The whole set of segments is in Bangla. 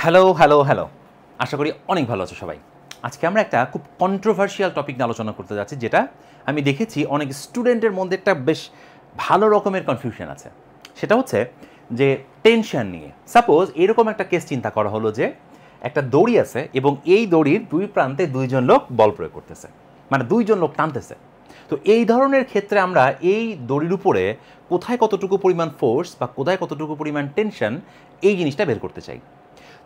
হ্যালো হ্যালো হ্যালো, আশা করি অনেক ভালো আছো সবাই। আজকে আমরা একটা খুব কন্ট্রোভার্সিয়াল টপিক নিয়ে আলোচনা করতে যাচ্ছি, যেটা আমি দেখেছি অনেক স্টুডেন্টের মধ্যে একটা বেশ ভালো রকমের কনফিউশন আছে। সেটা হচ্ছে যে টেনশন নিয়ে। সাপোজ এরকম একটা কেস চিন্তা করা হলো যে একটা দড়ি আছে এবং এই দড়ির দুই প্রান্তে দুইজন লোক বল প্রয়োগ করতেছে, মানে দুইজন লোক টানতেছে। তো এই ধরনের ক্ষেত্রে আমরা এই দড়ির উপরে কোথায় কতটুকু পরিমাণ ফোর্স বা কোথায় কতটুকু পরিমাণ টেনশন, এই জিনিসটা বের করতে চাই।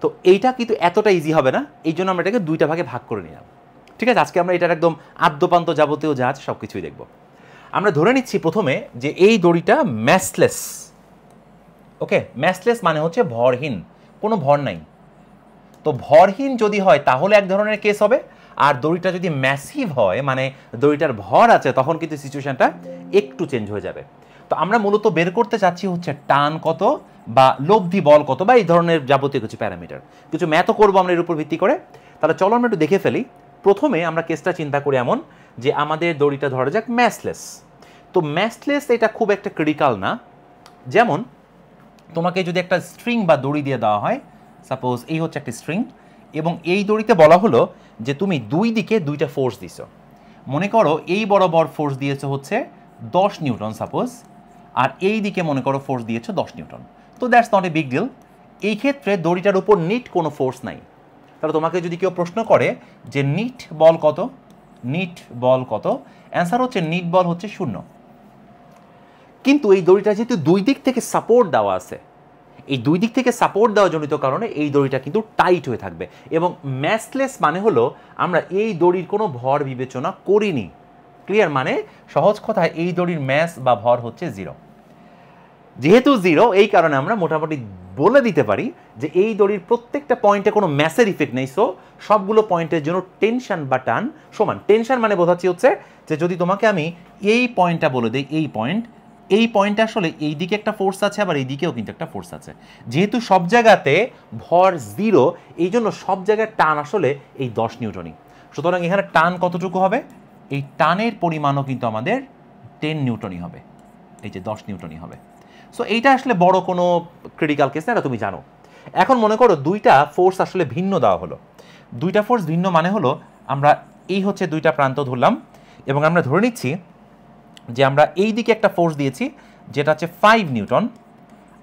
তো এইটা কিন্তু এতটা ইজি হবে না, এই জন্য আমরা এটাকে দুইটা ভাগে ভাগ করে নিলাম। ঠিক আছে, আজকে আমরা এটার একদম আদ্যপান্ত যাবতীয় যা আছে সব কিছুই দেখব। আমরা ধরে নিচ্ছি প্রথমে যে এই দড়িটা ম্যাসলেস। ওকে, ম্যাসলেস মানে হচ্ছে ভরহীন, কোনো ভর নাই। তো ভরহীন যদি হয় তাহলে এক ধরনের কেস হবে, আর দড়িটা যদি ম্যাসিভ হয় মানে দড়িটার ভর আছে, তখন কিন্তু সিচুয়েশনটা একটু চেঞ্জ হয়ে যাবে। তো আমরা মূলত বের করতে চাচ্ছি হচ্ছে টান কত বা লব্ধি বল কত, বা এই ধরনের যাবতীয় কিছু প্যারামিটার, কিছু ম্যাথও করবো আমরা এর উপর ভিত্তি করে। তাহলে চলো আমরা একটু দেখে ফেলি। প্রথমে আমরা কেসটা চিন্তা করি এমন যে আমাদের দড়িটা ধরা যাক ম্যাসলেস। তো ম্যাসলেস এটা খুব একটা ক্রিটিক্যাল না। যেমন তোমাকে যদি একটা স্ট্রিং বা দড়ি দিয়ে দেওয়া হয়, সাপোজ এই হচ্ছে একটা স্ট্রিং, এবং এই দড়িতে বলা হলো যে তুমি দুই দিকে দুইটা ফোর্স দিছো। মনে করো এই বরাবর ফোর্স দিয়েছো হচ্ছে 10 নিউটন সাপোজ, আর এই দিকে মনে করো ফোর্স দিয়েছো 10 নিউটন। তো that's not a big deal. এই ক্ষেত্রে দড়িটার উপর নিট কোনো ফোর্স নাই। তাহলে তোমাকে যদি কেউ প্রশ্ন করে যে নিট বল কত, নিট বল কত, অ্যান্সার হচ্ছে নিট বল হচ্ছে 0। কিন্তু এই দড়িটা যেহেতু দুই দিক থেকে সাপোর্ট দেওয়া আছে, এই দুই দিক থেকে সাপোর্ট দেওয়া জনিত কারণে এই দড়িটা কিন্তু টাইট হয়ে থাকবে। এবং ম্যাসলেস মানে হলো আমরা এই দড়ির কোনো ভর বিবেচনা করিনি। ক্লিয়ার? মানে সহজ কথায় এই দড়ির ম্যাস বা ভর হচ্ছে 0। যেহেতু 0, এই কারণে আমরা মোটামুটি বলে দিতে পারি যে এই দড়ির প্রত্যেকটা পয়েন্টে কোনো ম্যাসের ইফেক্ট নেই। সো সবগুলো পয়েন্টের জন্য টেনশন বা টান সমান। টেনশন মানে বোঝাচ্ছি হচ্ছে যে যদি তোমাকে আমি এই পয়েন্টটা বলে দিই, এই পয়েন্টে আসলে এই দিকে একটা ফোর্স আছে, আবার এই দিকেও কিন্তু একটা ফোর্স আছে। যেহেতু সব জায়গাতে ভর 0, এই জন্য সব জায়গায় টান আসলে এই 10 নিউটনই। সুতরাং এখানে টান কতটুকু হবে? এই টানের পরিমাণও কিন্তু আমাদের 10 নিউটনই হবে, এই যে 10 নিউটনই হবে। সো এইটা আসলে বড় কোনো ক্রিটিক্যাল কেস না, এটা তুমি জানো। এখন মনে করো দুইটা ফোর্স আসলে ভিন্ন দেওয়া হলো। দুইটা ফোর্স ভিন্ন মানে হলো আমরা এই হচ্ছে দুইটা প্রান্ত ধরলাম, এবং আমরা ধরে নিচ্ছি যে আমরা এই দিকে একটা ফোর্স দিয়েছি যেটা হচ্ছে 5 নিউটন,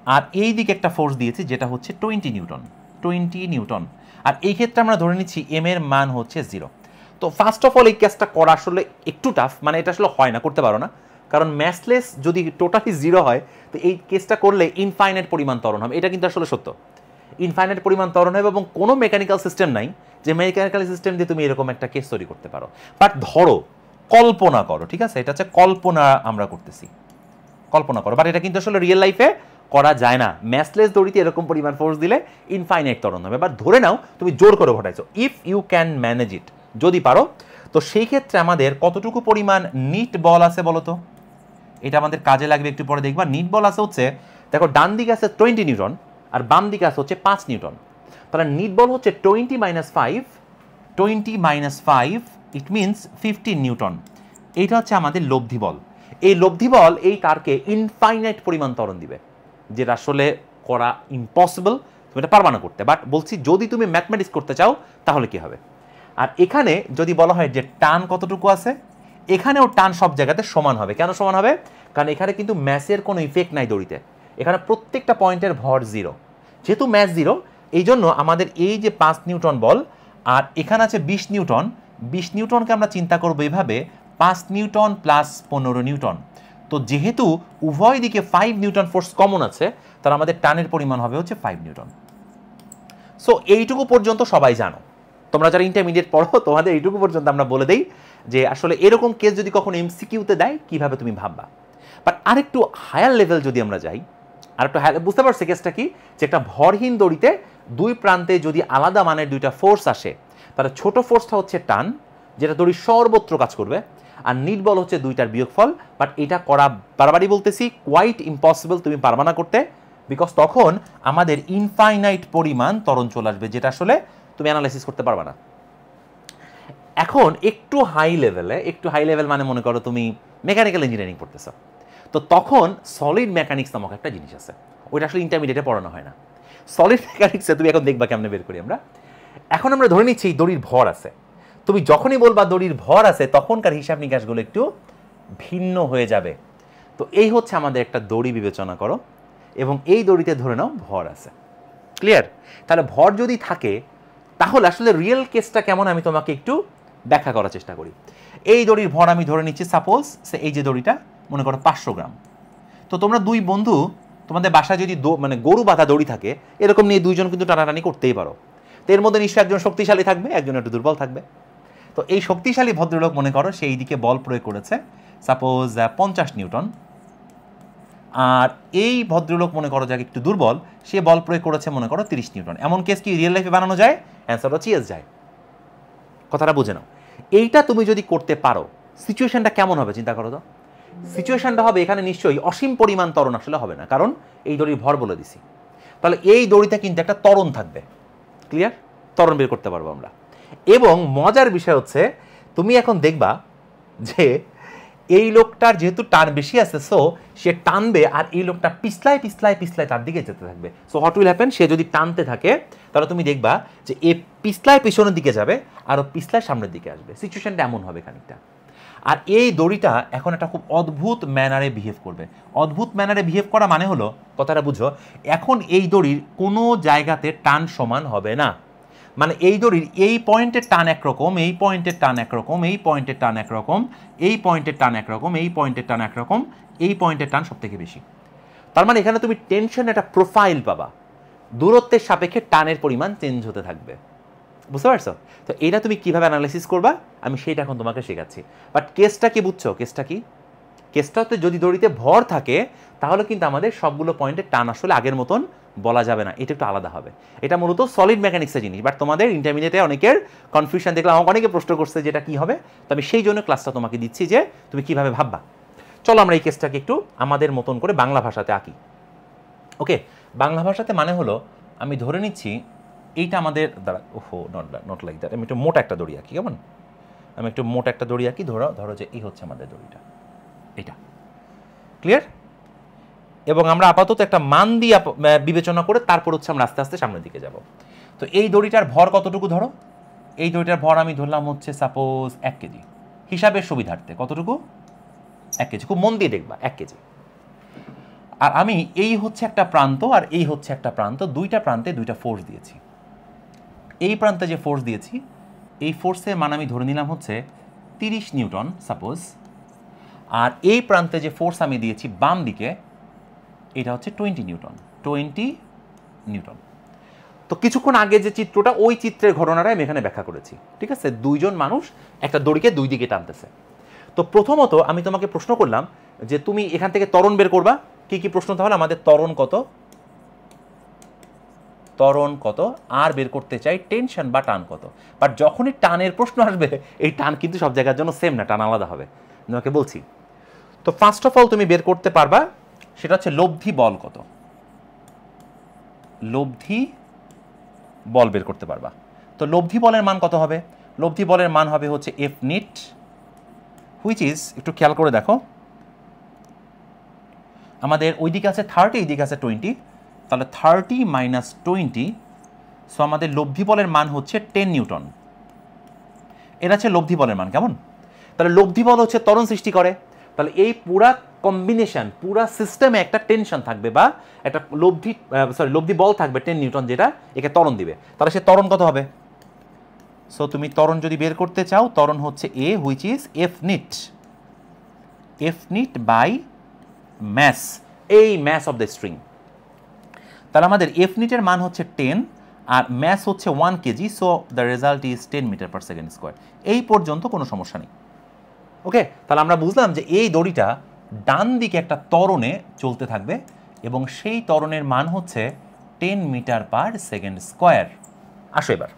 আর এই দিকে একটা ফোর্স দিয়েছি যেটা হচ্ছে 20 নিউটন, 20 নিউটন। আর এই ক্ষেত্রে আমরা ধরে নিচ্ছি এম এর মান হচ্ছে 0। তো ফার্স্ট অফ অল এই কেসটা করা আসলে একটু টাফ, মানে এটা আসলে হয় না, করতে পারো না। কারণ ম্যাসলেস যদি টোটালি 0 হয়, তো এই কেসটা করলে ইনফাইনাইট পরিমাণ ত্বরণ হবে। এটা কিন্তু আসলে সত্য, ইনফাইনাইট পরিমাণ ত্বরণ হবে, এবং কোনো মেকানিক্যাল সিস্টেম নাই যে মেকানিক্যাল সিস্টেম দিয়ে তুমি এরকম একটা কেস তৈরি করতে পারো। বাট ধরো, কল্পনা করো, ঠিক আছে, এটা হচ্ছে কল্পনা আমরা করতেছি, কল্পনা করো। বাট এটা কিন্তু আসলে রিয়েল লাইফে করা যায় না। ম্যাসলেস দড়িতে এরকম পরিমাণ ফোর্স দিলে ইনফাইনাইট ত্বরণ হবে। বাট ধরে নাও তুমি জোর করে ঘটাইছো, if you can manage it, যদি পারো। তো সেই ক্ষেত্রে আমাদের কতটুকু পরিমাণ নিট বল আছে বলো তো? এটা আমাদের কাজে লাগবে, একটু পরে দেখবা। নিট বল আছে হচ্ছে, দেখো ডান দিকে আছে 20 নিউটন আর বাম দিকে আছে হচ্ছে 5 নিউটন। তাহলে নিট বল হচ্ছে 20 - 5, 20 - 5 ইট মিনস 15 নিউটন। এইটা হচ্ছে আমাদের লব্ধি বল। এই লব্ধি বল এই তারকে ইনফাইনাইট পরিমাণ ত্বরণ দিবে, যেটা আসলে করা ইম্পসিবল, তুমি এটা পারবা না করতে। বাট বলছি যদি তুমি ম্যাথমেটিক্স করতে চাও তাহলে কি হবে। আর এখানে যদি বলা হয় যে টান কতটুকু আছে, এখানেও টান সব জায়গাতে সমান হবে। কেন সমান হবে? কারণ এখানে কিন্তু ম্যাসের কোনো ইফেক্ট নাই দড়িতে, এখানে প্রত্যেকটা পয়েন্টের ভর 0। যেহেতু ম্যাস 0, এই জন্য আমাদের এই যে 5 নিউটন বল আর এখানে আছে 20 নিউটন, 20 নিউটনকে আমরা চিন্তা করবো এইভাবে, 5 নিউটন প্লাস 15 নিউটন। তো যেহেতু উভয় দিকে 5 নিউটন ফোর্স কমন আছে, তাহলে আমাদের টানের পরিমাণ হবে হচ্ছে 5 নিউটন। সো এইটুকু পর্যন্ত সবাই জানো, তোমরা যারা ইন্টারমিডিয়েট পড়ো তোমাদের এইটুকু পর্যন্ত আমরা বলে দেই যে আসলে এরকম কেস যদি কখনো এমসিকিউতে দেয় কিভাবে তুমি ভাববা। বাট আরেকটু হায়ার লেভেল যদি আমরা যাই, আরেকটু হায়ার, বুঝতে পারছো কেসটা কি? যে একটা ভরহীন দড়িতে দুই প্রান্তে যদি আলাদা মানের দুইটা ফোর্স আসে, তাহলে ছোট ফোর্সটা হচ্ছে টান, যেটা দড়ির সর্বত্র কাজ করবে, আর নিট বল হচ্ছে দুইটার বিয়োগফল। বাট এটা করা বারবারই বলতেছি কোয়াইট ইম্পসিবল, তুমি পারবা না করতে, বিকজ তখন আমাদের ইনফাইনাইট পরিমাণ ত্বরণ চলে আসবে, যেটা আসলে তুমি অ্যানালাইসিস করতে পারবা না। এখন একটু হাই লেভেল মানে মনে করো তুমি মেকানিক্যাল ইঞ্জিনিয়ারিং পড়তেছো, তো তখন সলিড মেকানিক্স নামক একটা জিনিস আছে, ওইটা আসলে ইন্টারমিডিয়েটে পড়ানো হয় না। সলিড মেকানিক্সে তুমি এখন দেখবা কেমনে বের করি আমরা। এখন আমরা ধরে নিচ্ছি দড়ির ভর আছে, তুমি যখনই বলবা দড়ির ভর আছে তখনকার হিসাব নিকাশগুলো একটু ভিন্ন হয়ে যাবে। তো এই হচ্ছে আমাদের একটা দড়ি বিবেচনা করো এবং এই দড়িতে ধরে নাও ভর আছে। ক্লিয়ার? তাহলে ভর যদি থাকে তাহলে আসলে রিয়েল কেসটা কেমন আমি তোমাকে একটু ব্যাখ্যা করার চেষ্টা করি। এই দড়ির ভর আমি ধরে নিচ্ছি সাপোজ এই যে দড়িটা মনে করো 500 গ্রাম। তো তোমরা দুই বন্ধু তোমাদের বাসায় যদি মানে গরু বাঁধা দড়ি থাকে এরকম নিয়ে দুইজন কিন্তু টানাটানি করতেই পারো। তো এর মধ্যে নিশ্চয়ই একজন শক্তিশালী থাকবে, একজন একটু দুর্বল থাকবে। তো এই শক্তিশালী ভদ্রলোক মনে করো সেই দিকে বল প্রয়োগ করেছে সাপোজ 50 নিউটন, আর এই ভদ্রলোক মনে করো যাকে একটু দুর্বল সে বল প্রয়োগ করেছে মনে করো 30 নিউটন। এমন কেস কি রিয়েল লাইফে বানানো যায়? অ্যান্সার হচ্ছে ইয়েস যায়। কথাটা বুঝে নাও। এইটা তুমি যদি করতে পারো সিচুয়েশনটা কেমন হবে চিন্তা করো তো। সিচুয়েশনটা হবে এখানে নিশ্চয়ই অসীম পরিমাণ ত্বরণ আসলে হবে না, কারণ এই দড়ির ভর বলে দিছি। তাহলে এই দড়িতে কিন্তু একটা ত্বরণ থাকবে। ক্লিয়ার? ত্বরণ বের করতে পারবো আমরা। এবং মজার বিষয় হচ্ছে তুমি এখন দেখবা যে এই লোকটার যেহেতু টান বেশি আছে সো সে টানবে আর এই লোকটা পিছলায় পিছলায় পিছলায় তার দিকে যেতে থাকবে। সো হোয়াট উইল হ্যাপেন, সে যদি টানতে থাকে তাহলে তুমি দেখবা যে এ পিছলায় পিছনের দিকে যাবে আর ও পিছলায় সামনের দিকে আসবে। সিচুয়েশনটা এমন হবে খানিকটা। আর এই দড়িটা এখন একটা খুব অদ্ভুত ম্যানারে বিহেভ করবে। অদ্ভুত ম্যানারে বিহেভ করা মানে হলো, কথাটা বুঝো, এখন এই দড়ির কোনো জায়গাতে টান সমান হবে না। মানে এই দড়ির এই পয়েন্টের টান একরকম, এই পয়েন্টের টান একরকম, এই পয়েন্টের টান একরকম, এই পয়েন্টের টান একরকম, এই পয়েন্টের টান একরকম, এই পয়েন্টের টান সব থেকে বেশি। তার মানে এখানে তুমি টেনশন একটা প্রোফাইল পাবা, দূরত্বের সাপেক্ষে টানের পরিমাণ চেঞ্জ হতে থাকবে। বুঝতে পারছো? তো এটা তুমি কিভাবে অ্যানালাইসিস করবা আমি সেইটা এখন তোমাকে শেখাচ্ছি। বাট কেসটা কি বুঝছো? কেসটা কি? কেসটা হচ্ছে যদি দড়িতে ভর থাকে তাহলে কিন্তু আমাদের সবগুলো পয়েন্টের টান আসলে আগের মতন বলা যাবে না, এটা একটু আলাদা হবে। এটা মূলত সলিড মেকানিক্সের জিনিস। বাট তোমাদের ইন্টারমিডিয়েটে অনেকের কনফিউশন দেখলাম, আমাকে অনেকে প্রশ্ন করছে যেটা কি হবে। তো আমি সেই জন্য ক্লাসটা তোমাকে দিচ্ছি যে তুমি কিভাবে ভাববা। চলো আমরা এই কেসটাকে একটু আমাদের মতন করে বাংলা ভাষাতে আঁকি। ওকে, বাংলা ভাষাতে মানে হলো আমি ধরে নিচ্ছি এইটা আমাদের দাঁড়া, ওহো নট লাইক দ্যাট, আমি একটু মোটা একটা দড়ি আঁকি। কেমন? আমি একটু মোটা একটা দড়ি আঁকি। ধরো যে এই হচ্ছে আমাদের দড়িটা, এটা। ক্লিয়ার? এবং আমরা আপাতত একটা মান দিয়ে বিবেচনা করে তারপর হচ্ছে আমরা আস্তে আস্তে সামনের দিকে যাব। তো এই দড়িটার ভর কতটুকু ধরো? এই দড়িটার ভর আমি ধরলাম হচ্ছে সাপোজ 1 কেজি। হিসাবের সুবিধার্থে কতটুকু? 1 কেজি। খুব মন দিয়ে দেখবা 1 কেজি। আর আমি এই হচ্ছে একটা প্রান্ত আর এই হচ্ছে একটা প্রান্ত, দুইটা প্রান্তে দুইটা ফোর্স দিয়েছি। এই প্রান্তে যে ফোর্স দিয়েছি এই ফোর্সের মান আমি ধরে নিলাম হচ্ছে 30 নিউটন সাপোজ। আর এই প্রান্তে যে ফোর্স আমি দিয়েছি বাম দিকে এটা হচ্ছে 20 নিউটন। 20 নিউটন। তো কিছুক্ষণ আগে যে চিত্রটা ওই চিত্রের ঘটনাটাই আমি এখানে ব্যাখ্যা করেছি। ঠিক আছে? দুইজন মানুষ একটা দড়িকে দুই দিকে টানতেছে। তো প্রথমত আমি তোমাকে প্রশ্ন করলাম যে তুমি এখান থেকে ত্বরণ বের করবা। কি কি প্রশ্ন? তাহলে আমাদের ত্বরণ কত, ত্বরণ কত, আর বের করতে চাই টেনশন বা টান কত। বাট যখনই টানের প্রশ্ন আসবে এই টান কিন্তু সব জায়গার জন্য সেম না, টান আলাদা হবে। তোমাকে বলছি। তো ফার্স্ট অফ অল তুমি বের করতে পারবা সেটা হচ্ছে লব্ধি বল কত। লব্ধি বল বের করতে পারবা। তো লব্ধি বলের মান কত হবে? লব্ধি বলের মান হবে হচ্ছে এফ নিট, হুইচ ইজ, একটু খেয়াল করে দেখো, আমাদের ওই দিকে আছে 30, এই দিকে আছে 20, তাহলে 30 মাইনাস 20, সো আমাদের লব্ধি বলের মান হচ্ছে 10 নিউটন। এটা হচ্ছে লব্ধি বলের মান। কেমন? তাহলে লব্ধি বল হচ্ছে ত্বরণ সৃষ্টি করে। তাহলে এই পুরা কম্বিনেশন, পুরা সিস্টেমে একটা টেনশন থাকবে বা একটা লব্ধি বল থাকবে 10 নিউটন, যেটা একে ত্বরণ দিবে। তাহলে সে ত্বরণ কত হবে? সো তুমি ত্বরণ যদি বের করতে চাও, ত্বরণ হচ্ছে a, which is F net, F net by mass, এই ম্যাস অফ দ্য স্ট্রিং। তাহলে আমাদের এফ নিটের মান হচ্ছে 10 আর ম্যাস হচ্ছে 1 KG. So the result is 10 metre per second square. এই পর্যন্ত কোনো সমস্যা নেই। ওকে, তাহলে আমরা বুঝলাম যে এই দড়িটা ডান দিকে একটা ত্বরণে চলতে থাকবে এবং সেই ত্বরণের মান হচ্ছে 10 মিটার পার সেকেন্ড স্কোয়ার। আসো এবার,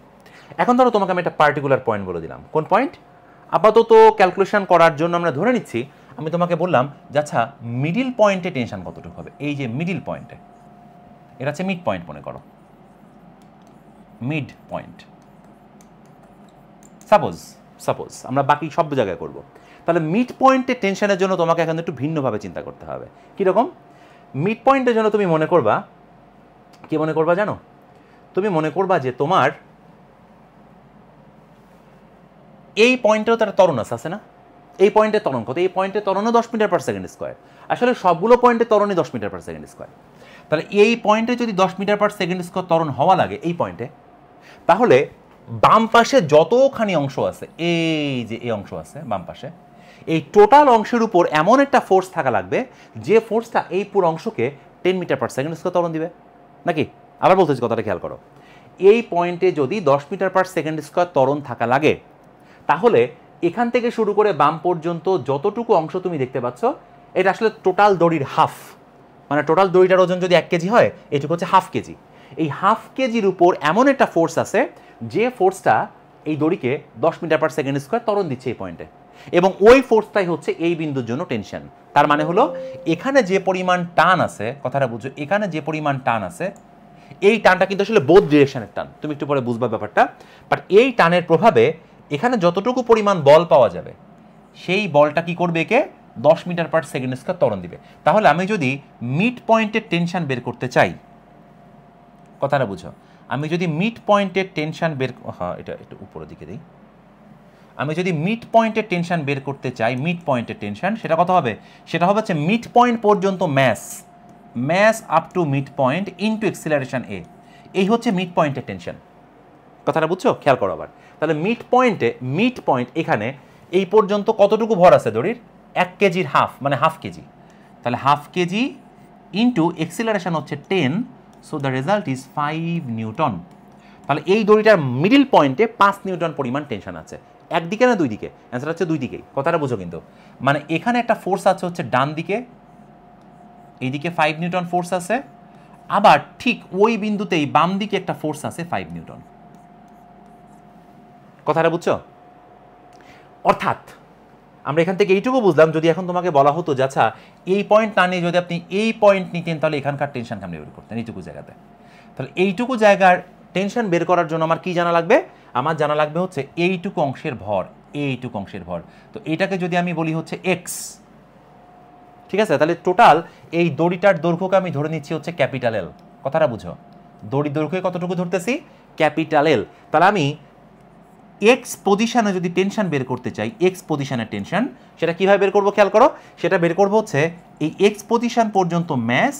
এখন ধরো তোমাকে আমি একটা পার্টিকুলার পয়েন্ট বলে দিলাম। কোন পয়েন্ট? আপাতত ক্যালকুলেশন করার জন্য আমরা ধরে নিচ্ছি, আমি তোমাকে বললাম যে আচ্ছা মিডিল পয়েন্টে টেনশন কতটুকু হবে। এই যে মিডিল পয়েন্টে, এটা হচ্ছে মিড পয়েন্ট মনে করো, মিড পয়েন্ট। সাপোজ আমরা বাকি সব জায়গায় করব। তাহলে মিড পয়েন্টে টেনশনের জন্য তোমাকে এখন একটু ভিন্নভাবে চিন্তা করতে হবে। কীরকম? মিড পয়েন্টের জন্য তুমি মনে করবা, কি মনে করবা জানো? তুমি মনে করবা যে তোমার এই পয়েন্টেও তার ত্বরণ আছে না, এই পয়েন্টের ত্বরণ কত, এই পয়েন্টের ত্বরণও 10 মিটার পার সেকেন্ড স্কোয়ার। আসলে সবগুলো পয়েন্টের ত্বরণই 10 মিটার পার সেকেন্ড স্কোয়ার। তাহলে এই পয়েন্টে যদি 10 মিটার পার সেকেন্ড স্কোয়ার ত্বরণ হওয়া লাগে এই পয়েন্টে, তাহলে বাম পাশে যতখানি অংশ আছে, এই যে এই অংশ আছে বাম পাশে, এই টোটাল অংশের উপর এমন একটা ফোর্স থাকা লাগবে যে ফোর্সটা এই পুরো অংশকে 10 মিটার পার সেকেন্ড স্কোয়ার ত্বরণ দিবে নাকি। আবার বলতেছি কথাটা খেয়াল করো, এই পয়েন্টে যদি 10 মিটার পার সেকেন্ড স্কোয়ার ত্বরণ থাকা লাগে, তাহলে এখান থেকে শুরু করে বাম পর্যন্ত যতটুকু অংশ তুমি দেখতে পাচ্ছ এটা আসলে টোটাল দড়ির হাফ, মানে টোটাল দড়িটার ওজন যদি 1 কেজি হয়, এটুকু হচ্ছে হাফ কেজি। এই হাফ কেজির উপর এমন একটা ফোর্স আছে যে ফোর্সটা এই দড়িকে 10 মিটার পার সেকেন্ড স্কোয়ার ত্বরণ দিচ্ছে এই পয়েন্টে, এবং ওই ফোর্সটাই হচ্ছে এই বিন্দুর জন্য টেনশন। তার মানে হলো এখানে যে পরিমাণ টান আছে, কথাটা বুঝো, এখানে যে পরিমাণ টান আছে এই টানটা কিন্তু আসলে বোথ ডিরেকশনের টান, তুমি একটু পরে বুঝবা ব্যাপারটা। বাট এই টানের প্রভাবে এখানে যতটুকু পরিমাণ বল পাওয়া যাবে সেই বলটা কি করবে, একে 10 মিটার পার সেকেন্ড স্কোয়ার ত্বরণ দিবে। তাহলে আমি যদি মিড পয়েন্টের টেনশন বের করতে চাই, কথাটা বুঝো, আমি যদি মিড পয়েন্টের টেনশন বের, হ্যাঁ এটা একটু উপরের দিকে দিই, আমি যদি মিড পয়েন্টের টেনশন বের করতে চাই, মিড পয়েন্টের টেনশন সেটা কত হবে, সেটা হবে হচ্ছে মিড পয়েন্ট পর্যন্ত mass up to mid point into acceleration a, এই হচ্ছে মিড পয়েন্টের টেনশন। কথাটা বুঝছো, খেয়াল করো আবার। তাহলে মিড পয়েন্ট এখানে এই পর্যন্ত কতটুকু ভর আছে দড়ির, 1 কেজির হাফ, মানে হাফ কেজি। তাহলে হাফ কেজি ইন্টু এক্সিলারেশন হচ্ছে 10, so the result is 5 Newton. তাহলে এই দড়িটার মিডল পয়েন্টে 5 নিউটন পরিমাণ টেনশন আছে, একদিকে না দুই দিকে, অ্যান্সার হচ্ছে দুই দিকেই। কথাটা বুঝো কিন্তু, মানে এখানে একটা ফোর্স আছে হচ্ছে ডান দিকে, এইদিকে 5 নিউটন ফোর্স আছে, আবার ঠিক ওই বিন্দুতেই বাম দিকে একটা ফোর্স আছে 5 নিউটন। কথাটা বুঝছো? অর্থাৎ আমরা এখান থেকে এইটুকু বুঝলাম, যদি এখন তোমাকে বলা হতো যে আচ্ছা এই পয়েন্ট না নিয়ে যদি আপনি এই পয়েন্ট নিতেন তাহলে এখানকার টেনশন কেমন বের করতেন এইটুকু জায়গাতে, তাহলে এইটুকু জায়গার টেনশন বের করার জন্য আমার কি জানা লাগবে, আমার জানা লাগবে হচ্ছে এইটুকু অংশের ভর, এইটুকু অংশের ভর। তো এটাকে যদি আমি বলি হচ্ছে এক্স, ঠিক আছে, তাহলে টোটাল এই দড়িটার দৈর্ঘ্যকে আমি ধরে নিচ্ছি হচ্ছে ক্যাপিটাল এল। কথাটা বুঝো, দড়ির দৈর্ঘ্যে কতটুকু ধরতেছি, ক্যাপিটাল এল। তাহলে আমি এক্স পজিশনে যদি টেনশন বের করতে চাই, এক্স পজিশনের টেনশন, সেটা কীভাবে বের করবো খেয়াল করো, সেটা বের করবো হচ্ছে এই এক্স পজিশন পর্যন্ত ম্যাস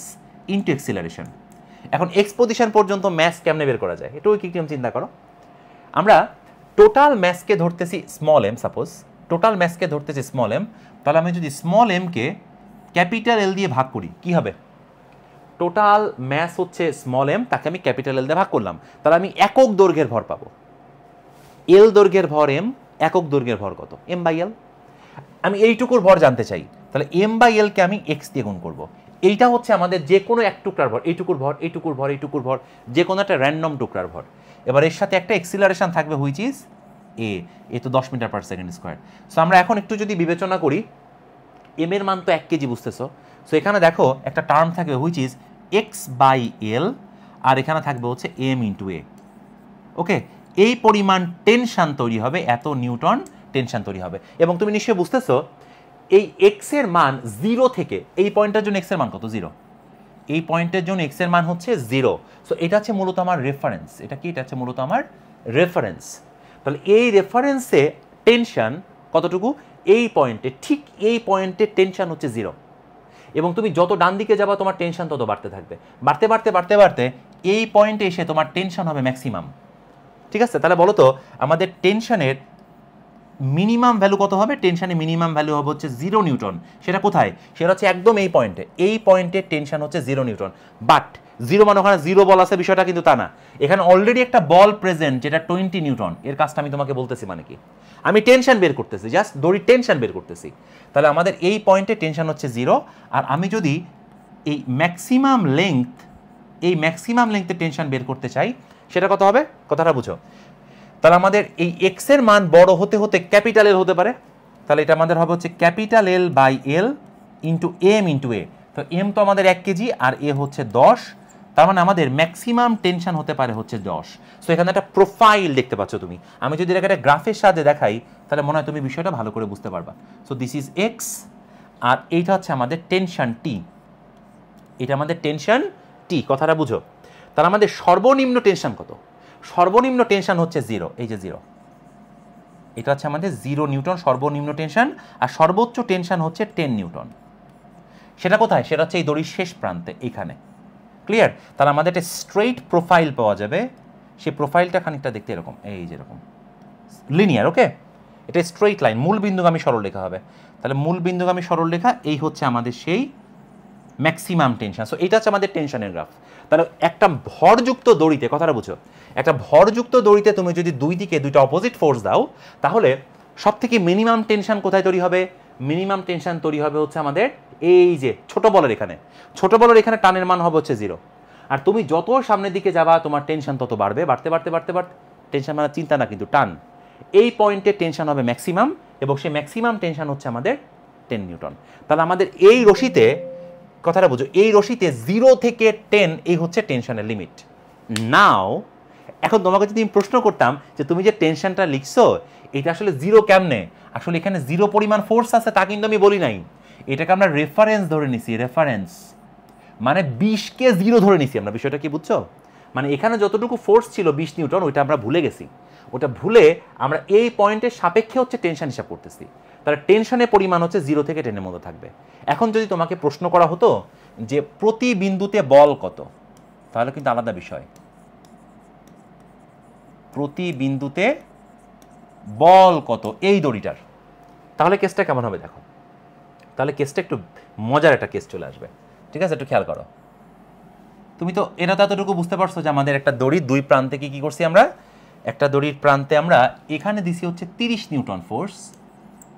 ইনটু এক্সিলারেশন। এখন এক্স পজিশন পর্যন্ত ম্যাস কেমনে বের করা যায়, এটাও কি চিন্তা করো। আমরা টোটাল ম্যাসকে ধরতেছি স্মল এম, সাপোজ টোটাল ম্যাসকে ধরতেছি স্মল এম, তাহলে আমি যদি স্মল এমকে ক্যাপিটাল এল দিয়ে ভাগ করি কি হবে, টোটাল ম্যাস হচ্ছে স্মল এম, তাকে আমি ক্যাপিটাল এল দিয়ে ভাগ করলাম, তাহলে আমি একক দৈর্ঘ্যের ভর পাবো। এল দৈর্ঘ্যের ভর এম, একক দৈর্ঘ্যের ভর কত, এম বাই এল। আমি এইটুকুর ভর জানতে চাই, তাহলে এম বাই এলকে আমি এক্স দিয়ে গুণ করবো। এইটা হচ্ছে আমাদের যে কোনো এক টুকরার ভর, এইটুকুর ভর, এইটুকুর ভর, এইটুকুর ভর, যে কোনো একটা র্যান্ডম টুকরার ভর। এবার এর সাথে একটা এক্সিলারেশন থাকবে হুইচ ইজ এ তো 10 metre per second square. So আমরা এখন একটু যদি বিবেচনা করি, এম এর মান তো 1 কেজি বুঝতেছো, সো এখানে দেখো একটা টার্ম থাকবে which is x by L, আর এখানে থাকবে হচ্ছে এম ইন্টু এ। ওকে, এই পরিমাণ টেনশন তৈরি হবে, এত নিউটন টেনশন তৈরি হবে। এবং তুমি নিশ্চয়ই বুঝতেছো এই এক্স এর মান 0 থেকে, এই পয়েন্টের জন্য এক্স এর মান কত, 0, এই পয়েন্টের জন্য এক্স এর মান হচ্ছে 0। সো এটা হচ্ছে মূলত আমার রেফারেন্স, এটা কি, এটা হচ্ছে মূলত আমার রেফারেন্স। তাহলে এই রেফারেন্সে টেনশন কতটুকু, এই পয়েন্টে, ঠিক এই পয়েন্টে টেনশন হচ্ছে 0, এবং তুমি যত ডান দিকে যাবা তোমার টেনশন তত বাড়তে থাকবে, বাড়তে বাড়তে বাড়তে বাড়তে এই পয়েন্টে এসে তোমার টেনশন হবে ম্যাক্সিমাম। ঠিক আছে, তাহলে বলো তো আমাদের টেনশনের মিনিমাম ভ্যালু কত হবে, টেনশনের মিনিমাম ভ্যালু হবে হচ্ছে 0 নিউটন। সেটা কোথায়, সেটা হচ্ছে একদম এই পয়েন্টে, এই পয়েন্টে টেনশন হচ্ছে 0 নিউটন। বাট 0 মানে ওখানে 0 বল আছে বিষয়টা কিন্তু তা না, এখানে অলরেডি একটা বল প্রেজেন্ট যেটা 20 নিউটন। এর কাজটা আমি তোমাকে বলতেছি, মানে কি, আমি টেনশন বের করতেছি, জাস্ট দড়ির টেনশন বের করতেছি। তাহলে আমাদের এই পয়েন্টে টেনশন হচ্ছে 0, আর আমি যদি এই ম্যাক্সিমাম লেংথে টেনশন বের করতে চাই, সেটা কত হবে, কথাটা বুঝো। তাহলে আমাদের এই এক্স এর মান বড় হতে হতে ক্যাপিটাল এল হতে পারে, তাহলে এটা আমাদের হবে হচ্ছে capital L by L into m into a. তো এম তো আমাদের 1 কেজি আর এ হচ্ছে 10, তার মানে আমাদের ম্যাক্সিমাম টেনশন হতে পারে হচ্ছে 10। সো এখানে একটা প্রোফাইল দেখতে পাচ্ছ তুমি, আমি যদি এটাকে একটা গ্রাফের সাহায্যে দেখাই তাহলে মনে হয় তুমি বিষয়টা ভালো করে বুঝতে পারবা। সো দিস ইজ এক্স, আর এইটা হচ্ছে আমাদের টেনশন টি, এটা আমাদের টেনশন টি, কথাটা বুঝো। তাহলে আমাদের সর্বনিম্ন টেনশন কত? সর্বনিম্ন টেনশন হচ্ছে 0, এই যে 0, এটা হচ্ছে আমাদের 0 নিউটন সর্বনিম্ন টেনশন, আর সর্বোচ্চ টেনশন হচ্ছে 10 নিউটন। সেটা কোথায়? সেটা হচ্ছে এই দড়ির শেষ প্রান্তে, এইখানে। ক্লিয়ার? তাহলে আমাদের একটা স্ট্রেইট প্রোফাইল পাওয়া যাবে, সেই প্রোফাইলটা খানিকটা দেখতে এরকম, এই যেরকম লিনিয়ার। ওকে, এটা স্ট্রেইট লাইন, মূল বিন্দুগামী সরলরেখা হবে। তাহলে মূল বিন্দুগামী সরলরেখা, এই হচ্ছে আমাদের সেই ম্যাক্সিমাম টেনশন। সো এটা হচ্ছে আমাদের টেনশনের গ্রাফ। তাহলে একটা ভরযুক্ত দড়িতে, কথাটা বুঝো, একটা ভরযুক্ত দড়িতে তুমি যদি দুই দিকে দুইটা অপোজিট ফোর্স দাও, তাহলে সব থেকে মিনিমাম টেনশন কোথায় তৈরি হবে? মিনিমাম টেনশন তৈরি হবে হচ্ছে আমাদের এই যে ছোট বলের এখানে। ছোট বলের এখানে টানের মান হবে হচ্ছে 0। আর তুমি যত সামনের দিকে যাবা তোমার টেনশন তত বাড়বে, বাড়তে বাড়তে বাড়তে বাড়তে, টেনশন মানে চিন্তা না কিন্তু টান, এই পয়েন্টে টেনশন হবে ম্যাক্সিমাম, এবং সেই ম্যাক্সিমাম টেনশন হচ্ছে আমাদের 10 নিউটন। তাহলে আমাদের এই রশিতে, কথাটা বুঝো, এই রশিতে 0 থেকে 10 এই হচ্ছে টেনশনের লিমিট। নাও এখন তোমাকে যদি আমি প্রশ্ন করতাম যে তুমি যে টেনশনটা লিখছো এটা আসলে 0 কেমনে, আসলে এখানে 0 পরিমাণ ফোর্স আছে তা কিন্তু আমি বলি নাই, এটাকে আমরা রেফারেন্স ধরে নিছি। রেফারেন্স মানে 20কে 0 ধরে নিছি আমরা। বিষয়টা কি বুঝছো? মানে এখানে যতটুকু ফোর্স ছিল 20 নিউটন, ওইটা আমরা ভুলে গেছি। ওটা ভুলে আমরা এই পয়েন্টের সাপেক্ষে হচ্ছে টেনশন হিসাব করতেছি। তাহলে টেনশনের পরিমাণ হচ্ছে 0 থেকে 10 এর মধ্যে থাকবে। এখন যদি তোমাকে প্রশ্ন করা হতো যে প্রতি বিন্দুতে বল কত, তাহলে কিন্তু আলাদা বিষয়। প্রতি বিন্দুতে বল কত এই দড়িটার, তাহলে কেসটা কেমন হবে দেখো। তাহলে কেসটা একটু মজার একটা কেস চলে আসবে। ঠিক আছে, একটু খেয়াল করো। তুমি তো এটা তো এতটুকু বুঝতে পারছো যে আমাদের একটা দড়ির দুই প্রান্তে কি করছি আমরা, একটা দড়ির প্রান্তে আমরা এখানে দিছি হচ্ছে 30 নিউটন ফোর্স,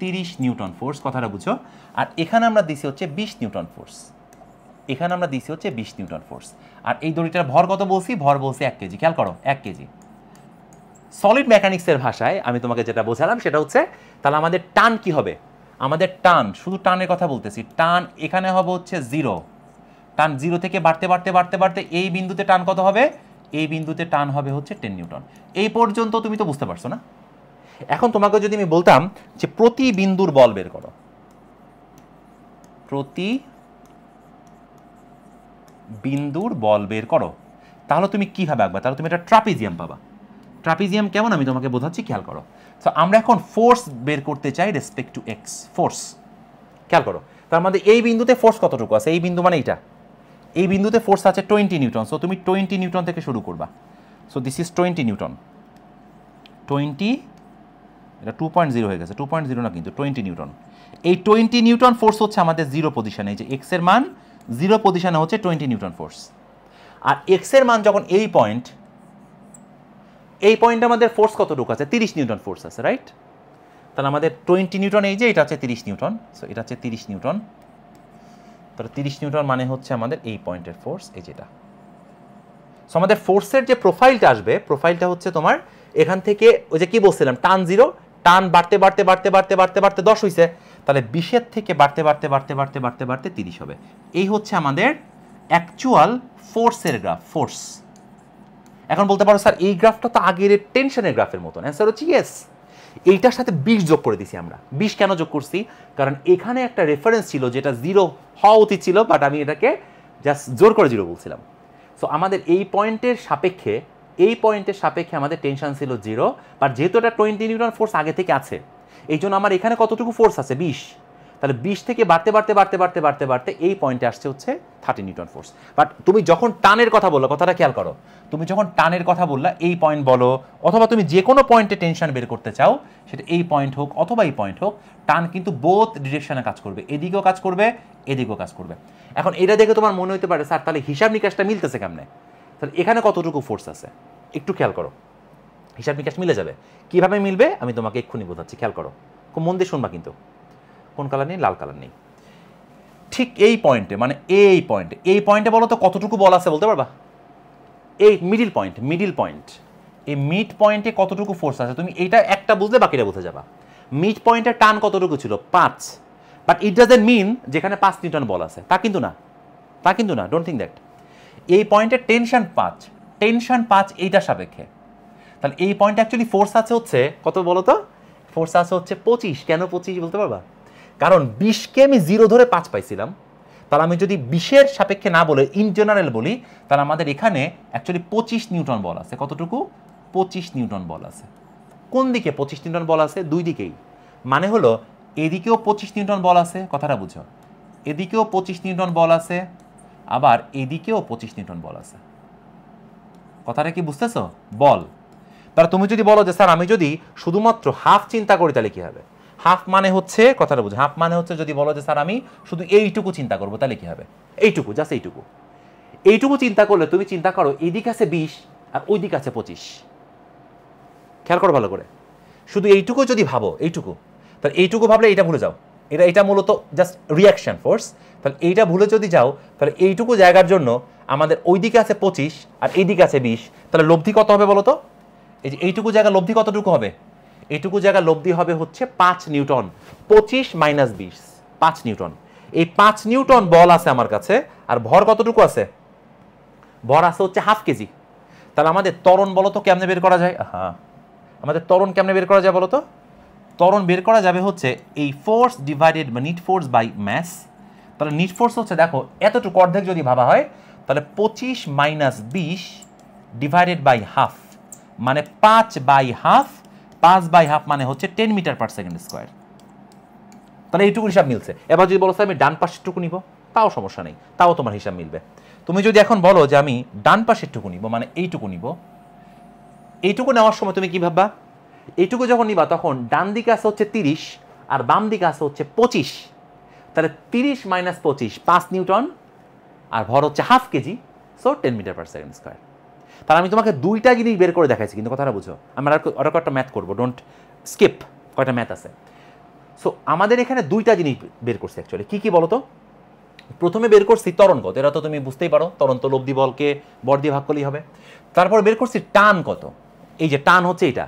30 নিউটন ফোর্স, কথাটা বুঝো। আর এখানে আমরা দিছি হচ্ছে 20 নিউটন ফোর্স, এখানে আমরা দিছি হচ্ছে 20 নিউটন ফোর্স। আর এই দড়িটার ভর কত বলছি? ভর বলছি 1 কেজি। খেয়াল করো, 1 কেজি। সলিড মেকানিক্সের ভাষায় আমি তোমাকে যেটা বোঝালাম সেটা হচ্ছে, তাহলে আমাদের টান কি হবে? আমাদের টান, শুধু টানের কথা বলতেছি, টান এখানে হবে হচ্ছে 0। টান 0 থেকে বাড়তে বাড়তে বাড়তে বাড়তে এই বিন্দুতে টান কত হবে? এই বিন্দুতে টান হবে হচ্ছে 10 নিউটন। এই পর্যন্ত তুমি তো বুঝতে পারছো না? এখন তোমাকে যদি আমি বলতাম যে প্রতি বিন্দুর বল বের করো, প্রতি বিন্দুর বল বের করো, তাহলে তুমি কিভাবে আঁকবা? তাহলে তুমি একটা ট্রাপিজিয়াম পাবা। ট্রাপিজিয়াম কেমন আমি তোমাকে বোঝাচ্ছি, খেয়াল করো। তো আমরা এখন ফোর্স বের করতে চাই রেসপেক্ট টু এক্স, ফোর্স। খেয়াল করো, তার মধ্যে এই বিন্দুতে ফোর্স কতটুকু আছে? এই বিন্দু মানে এইটা, এই বিন্দুতে ফোর্স আছে 20 নিউটন। সো তুমি 20 নিউটন থেকে শুরু করবা। সো দিস ইজ 20 নিউটন, 20, এটা 2.0 হয়ে গেছে, 2.0 না কিন্তু 20 নিউটন। এই 20 নিউটন ফোর্স হচ্ছে আমাদের 0 পজিশনে, এই যে এক্স এর মান 0 পজিশনে হচ্ছে 20 নিউটন ফোর্স। আর এক্স এর মান যখন এই পয়েন্ট, এই পয়েন্টে আমাদের ফোর্স কতটুকু আছে? 30 নিউটন ফোর্স আছে, রাইট? তাহলে আমাদের 20 নিউটন এই যে, এটা হচ্ছে 30 নিউটন। সো এটা হচ্ছে 30 নিউটন। তাহলে 30 নিউটন মানে হচ্ছে আমাদের এই পয়েন্টের ফোর্স, এই যেটা। সো আমাদের ফোর্সের যে প্রোফাইলটা আসবে, প্রোফাইলটা হচ্ছে তোমার এখান থেকে, ওই যে কি বলছিলাম, টান 0, টান বাড়তে বাড়তে বাড়তে বাড়তে বাড়তে বাড়তে 10 হয়েছে, তাহলে 20 থেকে বাড়তে বাড়তে বাড়তে বাড়তে বাড়তে বাড়তে 30 হবে। এই হচ্ছে আমাদের অ্যাকচুয়াল ফোর্সের গ্রাফ, ফোর্স। এখন বলতে পারো স্যার এই গ্রাফটা তো আগের টেনশনের গ্রাফের মতন। অ্যান্সার হচ্ছে ইয়েস। এইটার সাথে 20 যোগ করে দিছি আমরা। 20 কেন যোগ করছি? কারণ এখানে একটা রেফারেন্স ছিল যেটা 0 হওয়া উচিত ছিল, বাট আমি এটাকে জাস্ট জোর করে 0 বলছিলাম। সো আমাদের এই পয়েন্টের সাপেক্ষে, এই পয়েন্টের সাপেক্ষে আমাদের টেনশন ছিল 0, বাট যেহেতু এটা 20 নিউটন ফোর্স আগে থেকে আছে, এই জন্য আমার এখানে কতটুকু ফোর্স আছে? 20। তাহলে 20 থেকে বাড়তে বাড়তে বাড়তে বাড়তে বাড়তে বাড়তে এই পয়েন্টে আসছে হচ্ছে 30 নিউটন ফোর্স। বাট তুমি যখন টানের কথা বললো, কথাটা খেয়াল করো, তুমি যখন টানের কথা বললা, এই পয়েন্ট বলো অথবা তুমি যে কোনো পয়েন্টে টেনশন বের করতে চাও, সেটা এই পয়েন্ট হোক অথবা এই পয়েন্ট হোক, টান কিন্তু বোথ ডিরেকশনে কাজ করবে, এদিকেও কাজ করবে এদিকেও কাজ করবে। এখন এটা দেখে তোমার মনে হতে পারে স্যার তাহলে হিসাব নিকাশটা মিলতেছে কেমনে? তাহলে এখানে কতটুকু ফোর্স আছে একটু খেয়াল করো, হিসাব নিকাশ মিলে যাবে। কিভাবে মিলবে আমি তোমাকে এক্ষুনি বোঝাচ্ছি, খেয়াল করো, খুব মন দিয়ে শুনবা কিন্তু। কোন কালার নেই? লাল কালার নেই। ঠিক এই পয়েন্টে, মানে এই পয়েন্টে, এই পয়েন্টে বলো তো কতটুকু বল আছে বলতে পারবা? এই মিডিল পয়েন্ট, মিডিল পয়েন্ট, এই মিড পয়েন্টে কতটুকু ফোর্স আছে? তুমি এইটা একটা বুঝলে বাকিটা বুঝে যাবা। মিড পয়েন্টের টান কতটুকু ছিল? 5। বাট ইট ডাজন্ট মিন যেখানে 5 নিউটন বল আছে, তা কিন্তু না, তা কিন্তু না, ডোন্ট থিঙ্ক দ্যাট। এই পয়েন্টের টেনশন 5, টেনশন 5 এইটার সাপেক্ষে। তাহলে এই পয়েন্টে অ্যাকচুয়ালি ফোর্স আছে হচ্ছে কত বলো তো? ফোর্স আছে হচ্ছে 25। কেন 25 বলতে পারবা? কারণ 20কে আমি 0 ধরে 5 পাইছিলাম, তাহলে আমি যদি 20-এর সাপেক্ষে না বলে ইন জেনারেল বলি, তাহলে আমাদের এখানে অ্যাকচুয়ালি 25 নিউটন বল আছে। কতটুকু? 25 নিউটন বল আছে। কোন দিকে 25 নিউটন বল আছে? দুই দিকেই। মানে হলো এদিকেও 25 নিউটন বল আছে, কথাটা বুঝো, এদিকেও 25 নিউটন বল আছে, আবার এদিকেও 25 নিউটন বল আছে। কথাটা কি বুঝতেছো? বল। তাহলে তুমি যদি বলো যে স্যার আমি যদি শুধুমাত্র হাফ চিন্তা করি তাহলে কি হবে? হাফ মানে হচ্ছে, কথাটা বুঝো, হাফ মানে হচ্ছে যদি বলো যে স্যার আমি শুধু এইটুকু চিন্তা করবো তাহলে কি হবে? এইটুকু, জাস্ট এইটুকু। এইটুকু চিন্তা করলে তুমি চিন্তা করো এইদিকে আছে 20 আর ওই দিকে আছে 25। খেয়াল করো ভালো করে। শুধু এইটুকু যদি ভাবো, এইটুকু, তাহলে এইটুকু ভাবলে এটা ভুলে যাও। এটা মূলত জাস্ট রিয়াকশন ফোর্স। তাহলে এইটা ভুলে যদি যাও, তাহলে এইটুকু জায়গার জন্য আমাদের ওই দিকে আছে 25 আর এইদিকে আছে 20। তাহলে লব্ধি কত হবে বলো তো? এই যে এইটুকু জায়গা লব্ধি কতটুকু হবে? এইটুকু জায়গা লব্ধি হবে হচ্ছে 5 নিউটন। 25 - 20, 5 নিউটন। এই 5 নিউটন বল আছে আমার কাছে, আর ভর কতটুকু আছে? ভর আছে হচ্ছে হাফ কেজি। তাহলে আমাদের ত্বরণ বলো তো কেমনে বের করা যায়? হ্যাঁ, আমাদের ত্বরণ কেমনে বের করা যায় বলো তো? ত্বরণ বের করা যাবে হচ্ছে এই ফোর্স ডিভাইডেড বা নিট ফোর্স বাই ম্যাস। তাহলে নিট ফোর্স হচ্ছে, দেখো এতটুকু অর্ধেক যদি ভাবা হয়, তাহলে 25 - 20 ডিভাইডেড বাই হাফ, মানে 5/2। 5/2 মানে হচ্ছে 10 মিটার পার সেকেন্ড স্কোয়ার। তাহলে এইটুকু হিসাব মিলছে। এবার যদি বলো আমি ডান পাশেরটুকু নিব, তাও সমস্যা নেই, তাও তোমার হিসাব মিলবে। তুমি যদি এখন বলো যে আমি ডান পাশেরটুকু নিব, মানে এইটুকু নিব, এইটুকু নেওয়ার সময় তুমি কি ভাববা? এইটুকু যখন নিবা তখন ডান দিকে আছে হচ্ছে 30 আর বাম দিকে আছে হচ্ছে 25। তাহলে 30 - 25, 5 নিউটন, আর ভর হচ্ছে half KG, so 10 metre per second square. তাহলে আমি তোমাকে দুইটা জিনিস বের করে দেখাইছি, কিন্তু কথাটা বুঝো। আমরা আরো কয়েকটা ম্যাথ করবো, ডোন্ট স্কিপ, কয়টা ম্যাথ আছে। সো আমাদের এখানে দুইটা জিনিস বের করছি অ্যাকচুয়ালি। কি কি বলো তো? প্রথমে বের করছি ত্বরণ কত, এটা তো তুমি বুঝতেই পারো, ত্বরণ তো লব্ধি বলকে বর দিয়ে ভাগ করলেই হবে। তারপর বের করছি টান কত। এই যে টান হচ্ছে এটা,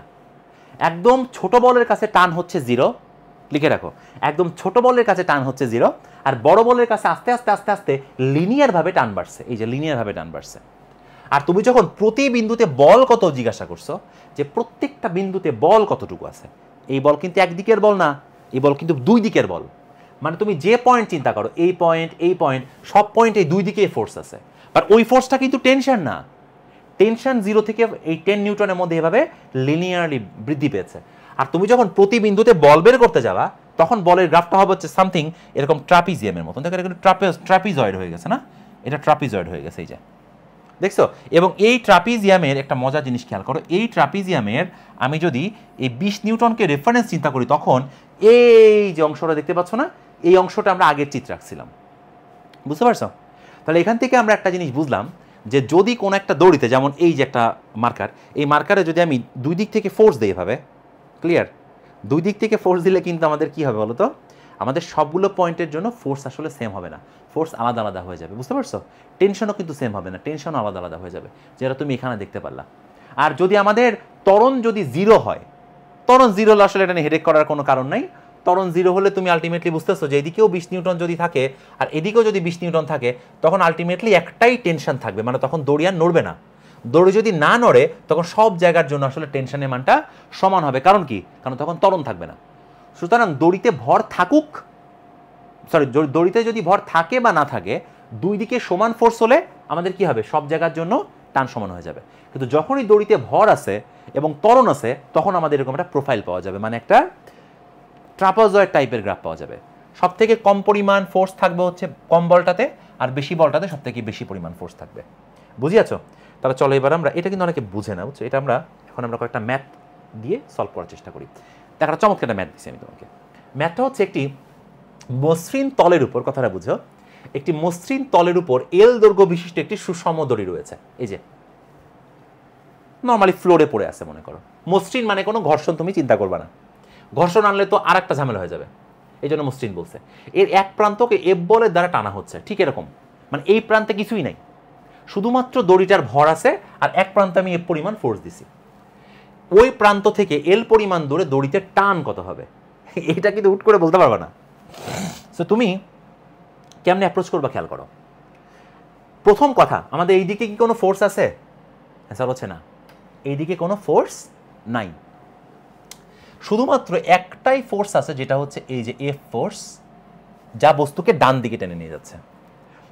একদম ছোট বলের কাছে টান হচ্ছে 0, লিখে রাখো। একদম ছোট বলের কাছে টান হচ্ছে 0, আর বড় বলের কাছে আস্তে আস্তে আস্তে আস্তে লিনিয়ার ভাবে টান বাড়ছে। এই যে লিনিয়ার ভাবে টান বাড়ছে। আর তুমি যখন প্রতি বিন্দুতে বল কত জিজ্ঞাসা করছো, যে প্রত্যেকটা বিন্দুতে বল কতটুকু আছে, এই বল কিন্তু একদিকের বল না, এই বল কিন্তু দুই দিকের বল। মানে তুমি যে পয়েন্ট চিন্তা করো, এই পয়েন্ট, সব পয়েন্টে দুই দিকে ফোর্স আছে। বাট ওই ফোর্সটা কিন্তু টেনশন না। টেনশন 0 থেকে এই 10 নিউটনের মধ্যে এভাবে লিনিয়ারলি বৃদ্ধি পেয়েছে। আর তুমি যখন প্রতি বিন্দুতে বল বের করতে যাবা, তখন বলের গ্রাফটা হবে হচ্ছে সামথিং এরকম ট্রাপিজিয়ামের মতন। দেখো এটা ট্রাপিজয়েড হয়ে গেছে না? এটা ট্রাপিজয়েড হয়ে গেছে, এই যে দেখছো। এবং এই ট্রাপিজিয়ামের একটা মজার জিনিস খেয়াল করো, এই ট্রাপিজিয়ামের আমি যদি এই 20 নিউটনকে রেফারেন্স চিন্তা করি, তখন এই যে অংশটা দেখতে পাচ্ছ না, এই অংশটা আমরা আগের চিত্র রাখছিলাম, বুঝতে পারছো? তাহলে এখান থেকে আমরা একটা জিনিস বুঝলাম, যে যদি কোনো একটা দড়িতে, যেমন এই যে একটা মার্কার, এই মার্কারে যদি আমি দুই দিক থেকে ফোর্স দিই এভাবে, ক্লিয়ার, দুই দিক থেকে ফোর্স দিলে কিন্তু আমাদের কি হবে বলো তো? আমাদের সবগুলো পয়েন্টের জন্য ফোর্স আসলে সেম হবে না, ফোর্স আলাদা আলাদা হয়ে যাবে, বুঝতে পারছো? টেনশনও কিন্তু সেম হবে না, টেনশনও আলাদা আলাদা হয়ে যাবে, যেটা তুমি এখানে দেখতে পারলা। আর যদি আমাদের ত্বরণ যদি 0 হয়, ত্বরণ 0 হলে আসলে এটা নিয়ে হেডেক করার কোনো কারণ নাই। ত্বরণ 0 হলে তুমি আলটিমেটলি বুঝতেছো যে এদিকেও 20 নিউটন যদি থাকে আর এদিকেও যদি 20 নিউটন থাকে, তখন আলটিমেটলি একটাই টেনশন থাকবে, মানে তখন দড়ি আর নড়বে না। দড়ি যদি না নড়ে, তখন সব জায়গার জন্য আসলে টেনশনের মানটা সমান হবে। কারণ কি? কারণ তখন ত্বরণ থাকবে না। সুতরাং দড়িতে ভর থাকুক, দড়িতে যদি ভর থাকে বা না থাকে, দুই দিকে সমান ফোর্স হলে আমাদের কি হবে? সব জায়গার জন্য টান সমান হয়ে যাবে। কিন্তু যখনই দড়িতে ভর আছে এবং ত্বরণ আছে, তখন আমাদের এরকম একটা প্রোফাইল পাওয়া যাবে, মানে একটা ট্রাপাজয়েড টাইপের গ্রাফ পাওয়া যাবে। সব থেকে কম পরিমাণ ফোর্স থাকবে হচ্ছে কম বলটাতে, আর বেশি বলটাতে সব থেকে বেশি পরিমাণ ফোর্স থাকবে। বুঝিয়াছো? তাহলে চলো এবার আমরা, এটা কিন্তু অনেকে বুঝে না, বুঝছো? এটা আমরা কয়েকটা ম্যাথ দিয়ে সলভ করার চেষ্টা করি। একটা চমৎকার একটা ম্যাথ দিচ্ছি আমি তোমাকে। ম্যাথটা হচ্ছে একটি মসৃণ তলের উপর, কথাটা বুঝো, একটি মসৃণ তলের উপর এল দৈর্ঘ্য বিশিষ্ট একটি সুষম দড়ি রয়েছে। এই যে নর্মালি ফ্লোরে পড়ে আছে মনে করো। মসৃণ মানে কোনো ঘর্ষণ তুমি চিন্তা করবে না, ঘর্ষণ আনলে তো আর একটা ঝামেলা হয়ে যাবে, এই জন্য মসৃণ বলছে। এর এক প্রান্তকে এফ বলের দ্বারা টানা হচ্ছে, ঠিক এরকম, মানে এই প্রান্তে কিছুই নাই, শুধুমাত্র দড়িটার ভর আছে, আর এক প্রান্তে আমি এফ পরিমাণ ফোর্স দিছি। ওই প্রান্ত থেকে এল পরিমাণ দূরে দড়িতে টান কত হবে, এটা কিন্তু হুট করে বলতে পারবে না। সো তুমি কেমনে অ্যাপ্রোচ করবা খেয়াল করো। প্রথম কথা, আমাদের এই দিকে কি কোনো ফোর্স আছে? অ্যান্সার হচ্ছে না, এইদিকে কোনো ফোর্স নাই, শুধুমাত্র একটাই ফোর্স আছে, যেটা হচ্ছে এই যে এফ ফোর্স, যা বস্তুকে ডান দিকে টেনে নিয়ে যাচ্ছে।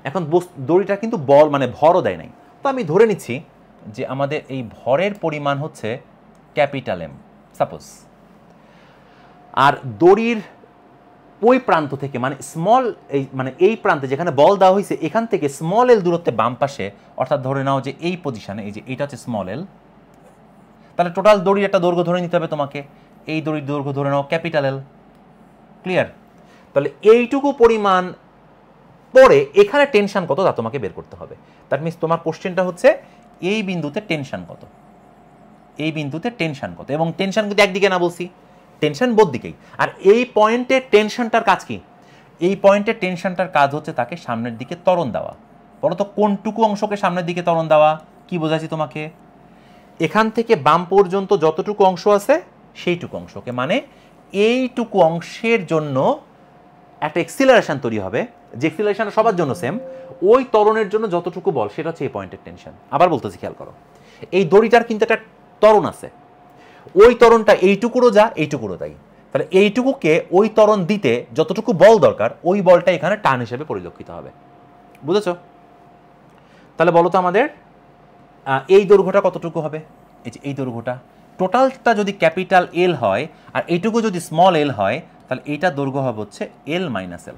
এখন দড়িটা কিন্তু বল মানে ভরও দেয় নাই, তো আমি ধরে নিচ্ছি যে আমাদের এই ভরের পরিমাণ হচ্ছে ক্যাপিটাল এম সাপোজ। আর দড়ির ওই প্রান্ত থেকে মানে স্মল এই প্রান্তে যেখানে বল দেওয়া হয়েছে এখান থেকে স্মল এল দূরত্বে বাম পাশে, অর্থাৎ ধরে নাও যে এই পজিশনে, এই যে এটা হচ্ছে স্মল এল, তাহলে টোটাল দড়ির একটা দৈর্ঘ্য ধরে নিতে হবে তোমাকে, এই দড়ির দৈর্ঘ্য ধরে নাও ক্যাপিটাল এল। ক্লিয়ার? তাহলে এইটুকু পরিমাণ পরে এখানে টেনশন কত তা তোমাকে বের করতে হবে। দ্যাট মিনস তোমার কোশ্চেনটা হচ্ছে এই বিন্দুতে টেনশন কত, এই বিন্দুতে টেনশন কত, এবং টেনশন কিন্তু একদিকে না বলছি, টেনশন বোধ দিকেই। আর এই পয়েন্টে টেনশনটার কাজ কি? এই পয়েন্টে টেনশনটার কাজ হচ্ছে তাকে সামনের দিকে ত্বরণ দেওয়া। বলো তো কোনটুকু অংশকে সামনের দিকে ত্বরণ দেওয়া? কি বোঝাচ্ছি তোমাকে? এখান থেকে বাম পর্যন্ত যতটুকু অংশ আছে সেইটুকু অংশকে, মানে এইটুকু অংশের জন্য একটা এক্সিলারেশন তৈরি হবে, যে এক্সিলারেশনটা সবার জন্য সেম, ওই ত্বরণের জন্য যতটুকু বল সেটা হচ্ছে এই পয়েন্টের টেনশন। আবার বলতেছি, খেয়াল করো, এই দড়িটার কিন্তু একটা ত্বরণ আছে, ওই ত্বরণটা এইটুকুরও যা এইটুকুরও তাই। তাহলে এইটুকুকে ওই ত্বরণ দিতে যতটুকু বল দরকার ওই বলটা এখানে টান হিসেবে পরিলক্ষিত হবে। বুঝেছো? তাহলে বলো তো আমাদের এই দৈর্ঘ্যটা কতটুকু হবে? এই যে এই দৈর্ঘ্যটা টোটালটা যদি ক্যাপিটাল এল হয় আর এইটুকু যদি স্মল এল হয়, তাহলে এইটা দৈর্ঘ্য হবে হচ্ছে এল মাইনাস এল।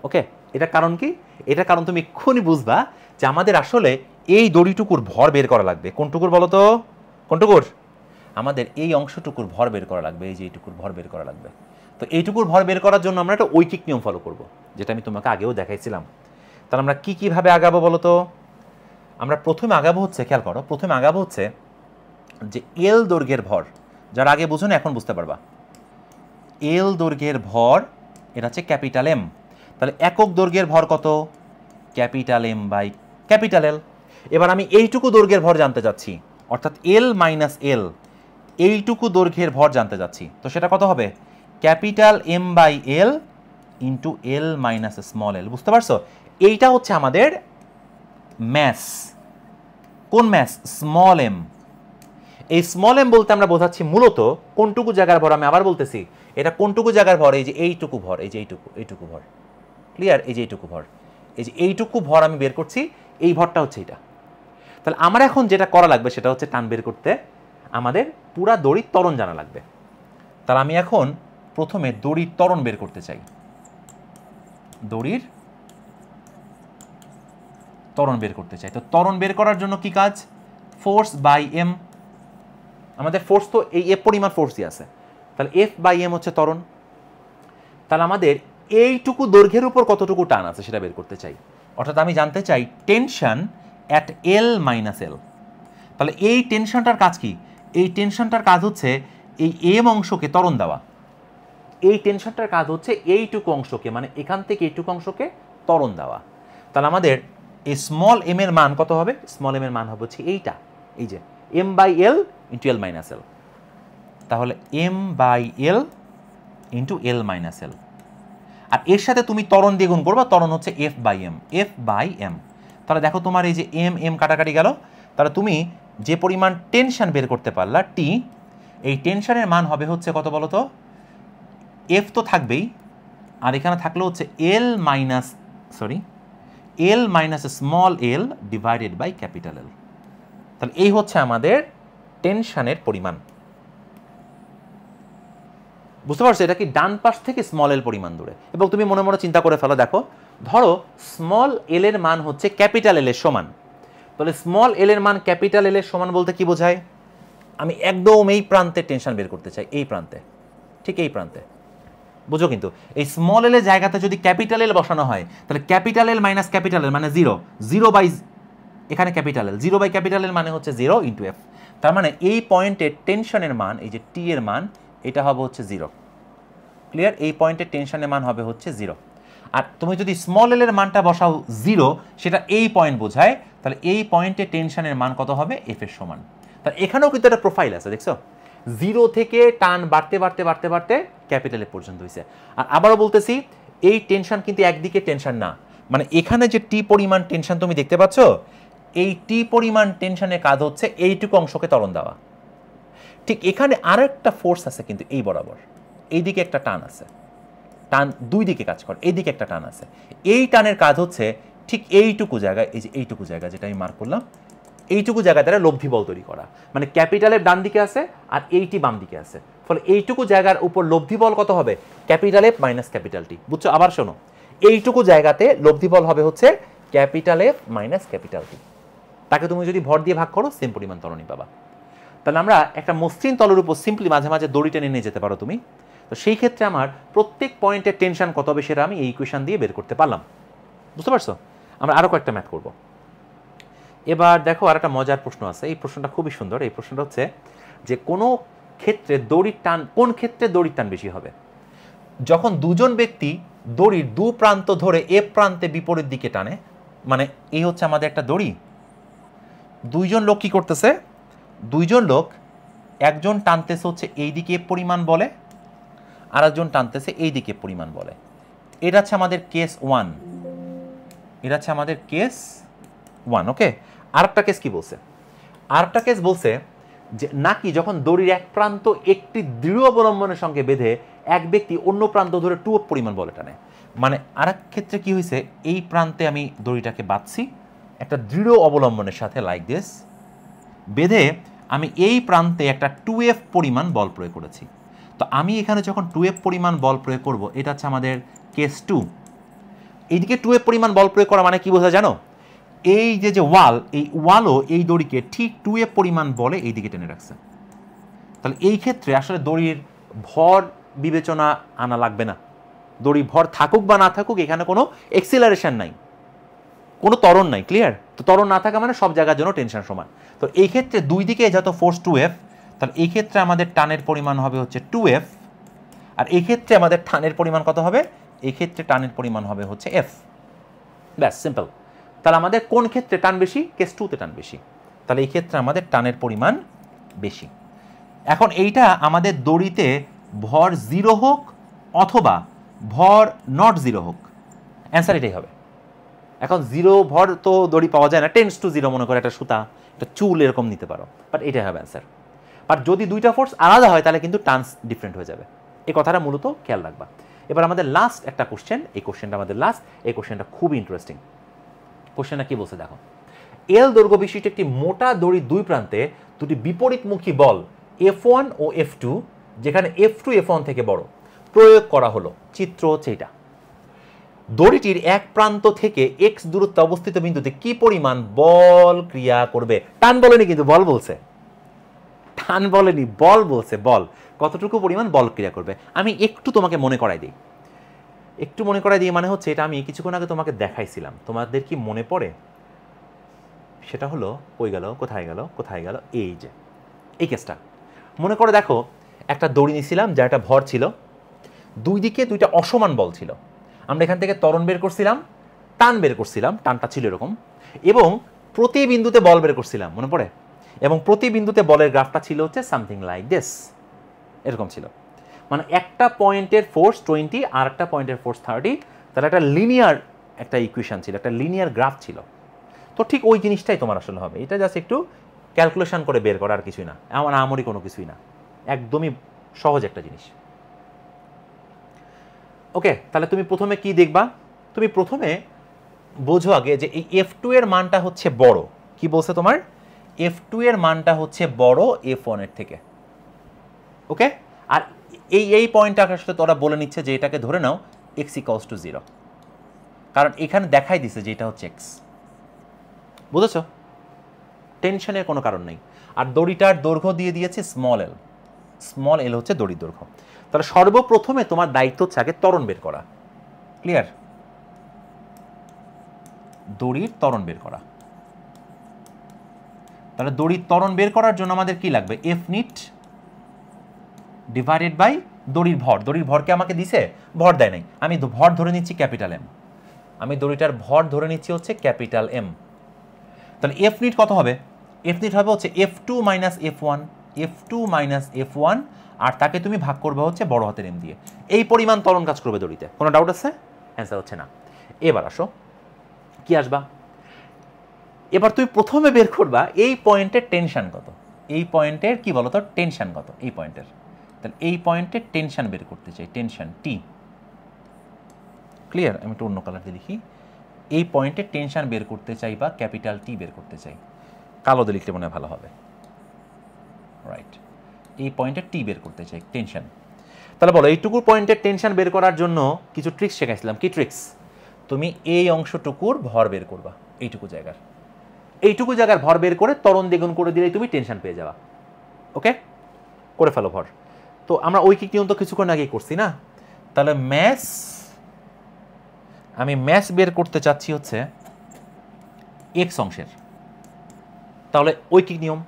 ওকে, এটা কারণ কি? এটা কারণ তুমি এক্ষুনি বুঝবা যে আমাদের আসলে এই দড়িটুকুর ভর বের করা লাগবে। কোনটুকুর বলো তো? কোনটুকুর? আমাদের এই অংশটুকুর ভর বের করা লাগবে, এই যে এইটুকুর ভর বের করা লাগবে। তো এইটুকুর ভর বের করার জন্য আমরা একটা ঐকিক নিয়ম ফলো করব, যেটা আমি তোমাকে আগেও দেখাইছিলাম। তাহলে আমরা কীভাবে আগাবো বলো তো? আমরা প্রথমে আগাবো হচ্ছে, খেয়াল করো, প্রথমে আগাবো হচ্ছে যে এল দৈর্ঘ্যের ভর, যারা আগে বুঝো না এখন বুঝতে পারবা। এল দৈর্ঘ্যের ভর এটা হচ্ছে ক্যাপিটাল এম। তাহলে একক দৈর্ঘ্যের ভর কত? Capital M by capital L. এবার আমি এইটুকু দৈর্ঘ্যের ভর জানতে চাচ্ছি, অর্থাৎ এল মাইনাস এল, এইটুকু দৈর্ঘ্যের ভর জানতে চাচ্ছি। তো সেটা কত হবে? Capital M by L into L minus small L. বুঝতে পারছো? এইটা হচ্ছে আমাদের ম্যাস। কোন ম্যাস? Small M. এই স্মল এম বলতে আমরা বোঝাচ্ছি মূলত কোনটুকু জায়গার ভর। আমি আবার বলতেছি, এটা কোনটুকু জায়গার ভর? এই যে এইটুকু ভর, এই যে এইটুকু ভর। ক্লিয়ার? এই যে এইটুকু ভর, এই যে এইটুকু ভর আমি বের করছি, এই ভরটা হচ্ছে এটা। তাহলে আমার এখন যেটা করা লাগবে সেটা হচ্ছে টান বের করতে আমাদের পুরা দড়ির ত্বরণ জানা লাগবে। তাহলে আমি এখন প্রথমে দড়ির ত্বরণ বের করতে চাই। দড়ির ত্বরণ বের করতে চাই। তো ত্বরণ বের করার জন্য কি কাজ? Force by M. আমাদের ফোর্স তো এই এফ পরিমাণ ফোর্সই আছে, তাহলে এফ বাই এম হচ্ছে ত্বরণ। তাহলে আমাদের এইটুকু দৈর্ঘ্যের উপর কতটুকু টান আছে সেটা বের করতে চাই, অর্থাৎ আমি জানতে চাই tension at L minus L. তাহলে এই টেনশনটার কাজ কি? এই টেনশনটার কাজ হচ্ছে এই এম অংশকে ত্বরণ দেওয়া। এই টেনশনটার কাজ হচ্ছে এইটুকু অংশকে, মানে এখান থেকে এইটুকু অংশকে ত্বরণ দেওয়া। তাহলে আমাদের এই স্মল এম এর মান কত হবে? স্মল এম এর মান হবে হচ্ছে এইটা, এই যে m by L into L minus L. তাহলে m by L into L minus L, আর এর সাথে তুমি ত্বরণ দিয়ে গুণ করবা, ত্বরণ হচ্ছে F by m, F by m. তাহলে দেখো তোমার এই যে এম এম কাটাকাটি গেল, তাহলে তুমি যে পরিমাণ টেনশন বের করতে পারলা টি, এই টেনশনের মান হবে হচ্ছে কত বলো তো? এফ তো থাকবেই, আর এখানে থাকলো হচ্ছে L minus L minus small L divided by capital L. তাহলে এই হচ্ছে আমাদের টেনশনের পরিমাণ। বুঝতে পারছো? এটা কি ডান পাশ থেকে স্মল এল পরিমাণ দূরে। এবং তুমি মনে মনে চিন্তা করে ফেলো, দেখো ধরো স্মল এল এর মান হচ্ছে ক্যাপিটাল এল এর সমান, তাহলে স্মল এল এর মান ক্যাপিটাল এল এর সমান বলতে কি বোঝায়? আমি একদম এই প্রান্তে টেনশন বের করতে চাই, এই প্রান্তে, ঠিক এই প্রান্তে। বুঝো? কিন্তু এই স্মল এল এর জায়গাতে যদি ক্যাপিটাল এল বসানো হয়, তাহলে capital L minus capital L মানে জিরো, জিরো বাই এখানে capital L, zero by capital L মানে হচ্ছে জিরো ইন্টু এফ। তার মানে এই পয়েন্টে টেনশনের মান, এই যে টি এর মান, এটা হবে হচ্ছে জিরো। ক্লিয়ার? এই পয়েন্টের টেনশনের মান হবে হচ্ছে জিরো। আর তুমি যদি স্মল এল এর মানটা বসাও জিরো, সেটা এই পয়েন্ট বোঝায়, তাহলে এই পয়েন্টে টেনশনের মান কত হবে? এফ এর সমান। তাহলে এখানেও কিন্তু একটা প্রোফাইল আছে, দেখছো? জিরো থেকে টান বাড়তে বাড়তে বাড়তে বাড়তে ক্যাপিটাল এ পর্যন্ত হয়েছে। আর আবারও বলতেছি, এই টেনশন কিন্তু একদিকে টেনশন না, মানে এখানে যে টি পরিমাণ টেনশন তুমি দেখতে পাচ্ছ, এই টি পরিমাণ টেনশনের কাজ হচ্ছে এইটুকু অংশকে ত্বরণ দেওয়া। ঠিক এখানে আরেকটা ফোর্স আছে কিন্তু এই বরাবর, এইদিকে একটা টান আছে। টান দুই দিকে কাজ করে, এইদিকে একটা টান আছে, এই টানের কাজ হচ্ছে ঠিক এইটুকু জায়গায়, এই যে এইটুকু জায়গা যেটা আমি মার্ক করলাম, এইটুকু জায়গা দ্বারা লব্ধি বল তৈরি করা, মানে ক্যাপিটালের ডান দিকে আছে আর এইটি বাম দিকে আছে, ফলে এইটুকু জায়গার উপর লব্ধি বল কত হবে, capital F minus capital T. বুঝছো? আবার শোনো, এইটুকু জায়গাতে লব্ধি বল হবে হচ্ছে capital F minus capital T. তাকে তুমি যদি ভর দিয়ে ভাগ করো সেম পরিমাণ ত্বরণই পাবা। তাহলে আমরা একটা মসৃণ তলের উপর সিম্পলি মাঝে মাঝে দড়ি টেনে নিয়ে যেতে পারো তুমি। তো সেই ক্ষেত্রে আমার প্রত্যেক পয়েন্টের টেনশন কত হবে সেটা আমি এই ইকুয়েশন দিয়ে বের করতে পারলাম। বুঝতে পারছো? আমরা আরও কয়েকটা ম্যাথ করব। এবার দেখো আর একটা মজার প্রশ্ন আছে, এই প্রশ্নটা খুবই সুন্দর। এই প্রশ্নটা হচ্ছে যে কোনো ক্ষেত্রে দড়ির টান, কোন ক্ষেত্রে দড়ির টান বেশি হবে? যখন দুজন ব্যক্তি দড়ির দু প্রান্ত ধরে এ প্রান্তে বিপরীত দিকে টানে, মানে এই হচ্ছে আমাদের একটা দড়ি, দুইজন লোক কি করতেছে, দুইজন লোক, একজন টানতেছে হচ্ছে এই দিকে পরিমাণ বলে, আর একজন টানতেছে এই দিকে পরিমাণ বলে। এটা হচ্ছে আমাদের কেস 1, এটা হচ্ছে আমাদের কেস 1। ওকে, আরেকটা কেস কি বলছে? আরেকটা কেস বলছে যে নাকি যখন দড়ির এক প্রান্ত একটি দৃঢ় অবলম্বনের সঙ্গে বেঁধে এক ব্যক্তি অন্য প্রান্ত ধরে 2 পরিমাণ বলে টানে, মানে আরেক ক্ষেত্রে কি হয়েছে, এই প্রান্তে আমি দড়িটাকে বাঁধছি একটা দৃঢ় অবলম্বনের সাথে, লাইক দিস, বেঁধে আমি এই প্রান্তে একটা 2F পরিমাণ বল প্রয়োগ করেছি। তো আমি এখানে যখন 2F পরিমাণ বল প্রয়োগ করব, এটা হচ্ছে আমাদের কেস 2। এইদিকে 2F পরিমাণ বল প্রয়োগ করা মানে কি বোঝা জানো? এই যে ওয়াল, এই ওয়ালও এই দড়িকে ঠিক 2F পরিমাণ বলে এই দিকে টেনে রাখছে। তাহলে এই ক্ষেত্রে আসলে দড়ির ভর বিবেচনা আনা লাগবে না। দড়ি ভর থাকুক বা না থাকুক, এখানে কোনো এক্সিলারেশন নাই, কোনো ত্বরণ নাই। ক্লিয়ার? তো ত্বরণ না থাকা মানে সব জায়গার জন্য টেনশন সমান। তো এই ক্ষেত্রে দুই দিকে যত ফোর্স 2F, তাহলে এই ক্ষেত্রে আমাদের টানের পরিমাণ হবে হচ্ছে 2F, আর এই ক্ষেত্রে আমাদের টানের পরিমাণ কত হবে? এই ক্ষেত্রে টানের পরিমাণ হবে হচ্ছে F। ব্যাস, সিম্পল। তাহলে আমাদের কোন ক্ষেত্রে টান বেশি? কেস 2 তে টান বেশি। তাহলে এই ক্ষেত্রে আমাদের টানের পরিমাণ বেশি। এখন এইটা আমাদের দড়িতে ভর 0 হোক অথবা ভর নট 0 হোক, অ্যান্সার এটাই হবে। এখন 0 ভর তো দড়ি পাওয়া যায় না, টেন্স টু 0 মনে করে একটা সুতা, একটা চুল এরকম নিতে পারো, বাট এটাই হবে অ্যান্সার। বাট যদি দুইটা ফোর্স আলাদা হয় তাহলে কিন্তু টার্নস ডিফারেন্ট হয়ে যাবে। এই কথাটা মূলত খেয়াল রাখবা। এবার আমাদের লাস্ট একটা কোশ্চেন, এই কোশ্চেনটা আমাদের লাস্ট, এই কোশ্চেনটা খুব ইন্টারেস্টিং। কোশ্চেনটা কি বলছে দেখো, এল দৈর্ঘ্য বিশিষ্ট একটি মোটা দড়ির দুই প্রান্তে দুটি বিপরীতমুখী বল F1 ও F2, যেখানে F2 F1 থেকে বড়, প্রয়োগ করা হলো। চিত্র হচ্ছে এটা। দড়িটির এক প্রান্ত থেকে x দূরত্বে অবস্থিত বিন্দুতে কি পরিমাণ বল ক্রিয়া করবে? টান বলেনি কিন্তু, বল বলছে। টান বলেনি, বল বলছে। বল কতটুকু পরিমাণ বল ক্রিয়া করবে? আমি একটু তোমাকে মনে করাই দিই। একটু মনে করাই দিই মানে হচ্ছে, এটা আমি কিছুক্ষণ আগে তোমাকে দেখাইছিলাম, তোমাদের কি মনে পড়ে? সেটা হলো কই গেল, কোথায় গেল, কোথায় গেল, এই যে এই কেসটা মনে করে দেখো। একটা দড়ি নিছিলাম যার একটা ভর ছিল, দুই দিকে দুইটা অসমান বল ছিল। আমরা এখান থেকে ত্বরণ বের করছিলাম, টান বের করছিলাম, টানটা ছিল এরকম, এবং প্রতি বিন্দুতে বল বের করছিলাম, মনে পড়ে? এবং প্রতি বিন্দুতে বলের গ্রাফটা ছিল হচ্ছে সামথিং লাইক দিস, এরকম ছিল। মানে একটা পয়েন্টের ফোর্স 20 আর একটা পয়েন্টের ফোর্স 30, তাহলে একটা লিনিয়ার একটা ইকুয়েশন ছিল, একটা লিনিয়ার গ্রাফ ছিল। তো ঠিক ওই জিনিসটাই তোমার আসলে হবে। এটা জাস্ট একটু ক্যালকুলেশন করে বের করা, আর কিছুই না, আমার আমরই কোনো কিছুই না, একদমই সহজ একটা জিনিস। ওকে, তাহলে তুমি প্রথমে কি দেখবা? তুমি প্রথমে বোঝো আগে যে এই F2 এর মানটা হচ্ছে বড়। কি বলছে তোমার? F2 এর মানটা হচ্ছে বড় F1 এর থেকে। ওকে, আর এই পয়েন্টটা আসলে তোরা বলে নিচ্ছে যে এটাকে ধরে নাও x = 0, কারণ এখানে দেখাই দিছে যে এটা হচ্ছে x। বুঝেছো? টেনশনের কোনো কারণ নেই। আর দড়িটার দৈর্ঘ্য দিয়ে দিয়েছে স্মল এল, স্মল এল হচ্ছে দড়ির দৈর্ঘ্য। তাহলে সর্বপ্রথমে তোমার দায়িত্ব হচ্ছে আগে ত্বরণ বের করা। ক্লিয়ার? দড়ির ত্বরণ বের করা। তাহলে দড়ির ত্বরণ বের করার জন্য আমাদের কি লাগবে? এফ নিট ডিভাইডেড বাই দড়ির ভর। দড়ির ভরকে আমাকে দিছে, ভর দেয় নাই, আমি ভর ধরে নিচ্ছি ক্যাপিটাল এম। আমি দড়িটার ভর ধরে নিচ্ছি হচ্ছে ক্যাপিটাল এম। তাহলে এফ নিট কত হবে? এফ নিট হবে হচ্ছে F2 - F1, F2 - F1, আর তাকে তুমি ভাগ করবে হচ্ছে বড় হাতের এম দিয়ে। এই পরিমাণ ত্বরণ কাজ করবে দড়িতে। কোনো ডাউট আছে? অ্যান্সার হচ্ছে না। এবার আসো, কি আসবা? এবার তুমি প্রথমে বের করবা এই পয়েন্টের টেনশন কত। এই পয়েন্টের কি বলো তো, টেনশন কত এই পয়েন্টের। তাহলে এই পয়েন্টের টেনশন বের করতে চাই, টেনশন টি। ক্লিয়ার? আমি একটু অন্য কালার দিয়ে লিখি। এই পয়েন্টে টেনশন বের করতে চাই বা ক্যাপিটাল টি বের করতে চাই, কালো দিয়ে লিখলে মনে হয় ভালো হবে। রাইট, এই পয়েন্টে টি বের করতে চাই, টেনশন। তাহলে বলো এইটুকুর পয়েন্টের টেনশন বের করার জন্য কিছু ট্রিক্স শেখাইছিলাম। কি ট্রিক্স? তুমি এই অংশটুকুর ভর বের করবা, এইটুকু জায়গার ভর বের করে ত্বরণ দ্বিগুণ করে দিলেই তুমি টেনশন পেয়ে যাবা। ওকে, করে ফেলো ভর। তো আমরা ঐকিক নিয়ম তো কিছুক্ষণ আগেই করছি না? তাহলে আমি ম্যাস বের করতে চাচ্ছি হচ্ছে এক্স অংশের। তাহলে ঐকিক নিয়ম,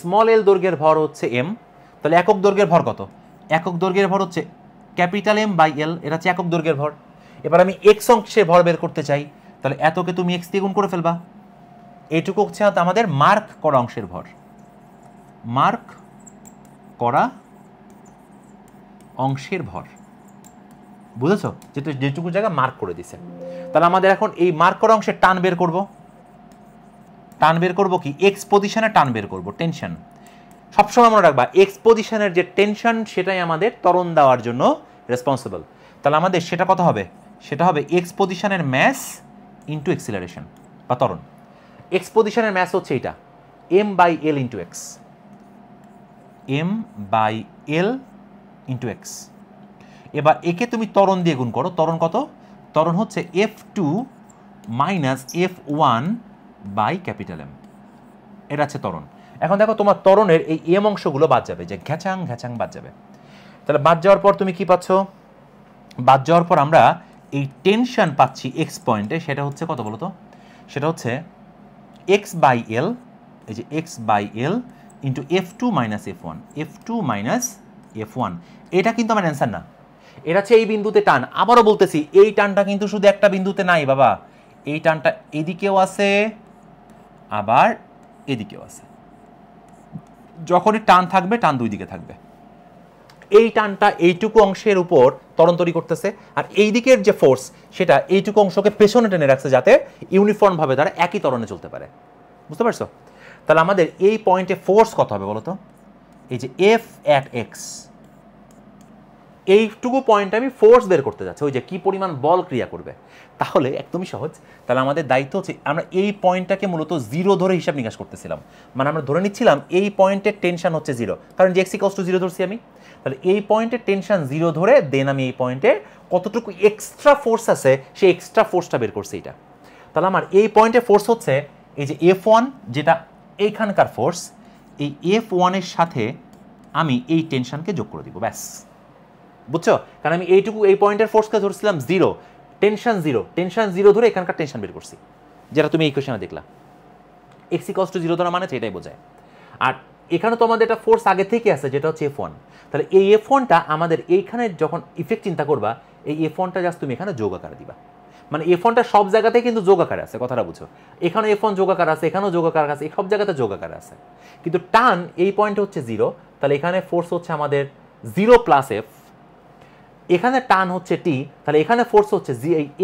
স্মল এল দৈর্ঘ্যের ভর হচ্ছে এম। তাহলে একক দৈর্ঘ্যের ভর কত? একক দৈর্ঘ্যের ভর হচ্ছে ক্যাপিটাল এম বাই এল, এটা হচ্ছে একক দৈর্ঘ্যের ভর। এবার আমি এক্স অংশে ভর বের করতে চাই, তাহলে এতকে তুমি এক্স দিয়ে গুণ করে ফেলবা। এইটুকু হচ্ছে আমাদের মার্ক করা অংশের ভর, মার্ক করা অংশের ভর, বুঝেছ? যেটুকু জায়গা মার্ক করে দিছে। তাহলে আমাদের এখন এই মার্ক করা অংশের টান বের করব। টান বের করব কি? এক্স পজিশনে টান বের করব, টেনশন। সবসময় মনে রাখবা এক্স পজিশনের যে টেনশন সেটাই আমাদের ত্বরণ দেওয়ার জন্য রেসপন্সিবল। তাহলে আমাদের সেটা কত হবে? সেটা হবে এক্স পজিশনের ম্যাস ইন্টু এক্সিলারেশন বা ত্বরণ। এক্স পজিশনের ম্যাস হচ্ছে এটা M by L into X, M by L into X. এবার একে তুমি ত্বরণ দিয়ে গুণ করো। ত্বরণ কত? ত্বরণ হচ্ছে F2 minus F1 by capital M, এটা হচ্ছে ত্বরণ। এখন দেখো তোমার ত্বরণের এই এম অংশগুলো বাদ যাবে, যে ঘ্যাচাং ঘ্যাচাং বাদ যাবে। তাহলে বাদ যাওয়ার পর তুমি কি পাচ্ছ? বাদ যাওয়ার পর আমরা এই টেনশন পাচ্ছি এক্স পয়েন্টে, সেটা হচ্ছে কত বলো তো? সেটা হচ্ছে এক্স বাই এল, এই যে X by L into F2 minus F1, F2 minus F1। এটা কিন্তু আমার অ্যান্সার না, এটা হচ্ছে এই বিন্দুতে টান। আবারও বলতেছি এই টানটা কিন্তু শুধু একটা বিন্দুতে নাই বাবা, এই টানটা এদিকেও আছে আবার এদিকেও আছে। যখনই টান থাকবে টান দুই দিকে থাকবে। এই টানটা এইটুকু অংশের উপর ত্বরণ তৈরি করতেছে, আর এই দিকের যে ফোর্স সেটা এইটুকু অংশকে পেছনে টেনে রাখছে যাতে ইউনিফর্মভাবে তারা একই ত্বরণে চলতে পারে। বুঝতে পারছো? তাহলে আমাদের এই পয়েন্টে ফোর্স কত হবে বলো তো? এই যে এফ অ্যাট এক্স, এইটুকু পয়েন্টে আমি ফোর্স বের করতে যাচ্ছি, ওই যে কি পরিমাণ বল ক্রিয়া করবে। তাহলে একদমই সহজ। তাহলে আমাদের দায়িত্ব হচ্ছে আমরা এই পয়েন্টটাকে মূলত জিরো ধরে হিসাব নিকাশ করতেছিলাম। মানে আমরা ধরে নিচ্ছিলাম এই পয়েন্টের টেনশন হচ্ছে জিরো, কারণ যে এক্স ইকুয়ালস টু জিরো ধরছি আমি। তাহলে এই পয়েন্টের টেনশন জিরো ধরে দেন আমি এই পয়েন্টে কতটুকু এক্সট্রা ফোর্স আছে সেই এক্সট্রা ফোর্সটা বের করছি এটা। তাহলে আমার এই পয়েন্টে ফোর্স হচ্ছে এই যে F1, যেটা এইখানকার ফোর্স, এই F1 এর সাথে আমি এই টেনশনকে যোগ করে দিব, ব্যাস। বুঝছো? কারণ আমি এই পয়েন্টের ফোর্সকে ধরছিলাম জিরো, টেনশন জিরো ধরে এখানকার টেনশন বের করছি, যেটা তুমি এই কোশ্চেনে দেখলা। এক্স ইকুয়ালস টু জিরো ধরা মানে এটাই বোঝায়। আর এখানে তো আমাদের একটা ফোর্স আগে থেকে আছে যেটা হচ্ছে F1। তাহলে এই F1টা আমাদের এইখানে যখন ইফেক্ট চিন্তা করবা, এই F1টা জাস্ট তুমি এখানে যোগ আকারে দিবা। মানে F1টা সব জায়গাতেই কিন্তু যোগ আকারে আছে, কথাটা বুঝো। এখানে F1 যোগ আকার আছে, এখানেও যোগ আকার আছে, সব জায়গাতে যোগ আকারে আছে। কিন্তু টান এই পয়েন্টে হচ্ছে জিরো, তাহলে এখানে ফোর্স হচ্ছে আমাদের জিরো প্লাস এফ, এখানে টান হচ্ছে টি, তাহলে এখানে ফোর্স হচ্ছে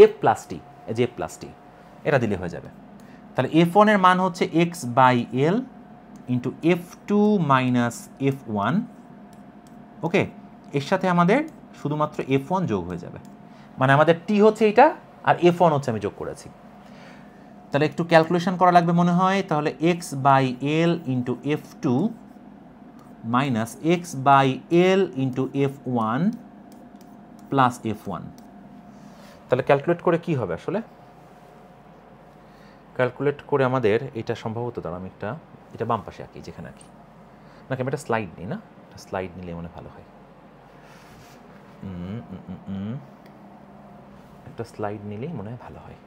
এফ প্লাস টি, যে এফ প্লাস টি, এটা দিলে হয়ে যাবে। তাহলে F1 এর মান হচ্ছে X by L into F2 minus F1। Okay, এর সাথে আমাদের শুধুমাত্র F1 যোগ হয়ে যাবে, মানে আমাদের টি হচ্ছে এইটা আর F1 হচ্ছে আমি যোগ করেছি। তাহলে একটু ক্যালকুলেশন করা লাগবে মনে হয়। তাহলে X by L into F2 minus X by L into F1 plus F1। তাহলে ক্যালকুলেট করে কি হবে আসলে? ক্যালকুলেট করে আমাদের এটা সম্ভবত, দাঁড়া আমি এটা বাম পাশে আঁকি, যেখানে আঁকি নাকি আমি একটা স্লাইড নিই না, স্লাইড নিলে মনে ভালো হয়। একটা স্লাইড নিলেই মনে হয় ভালো হয়।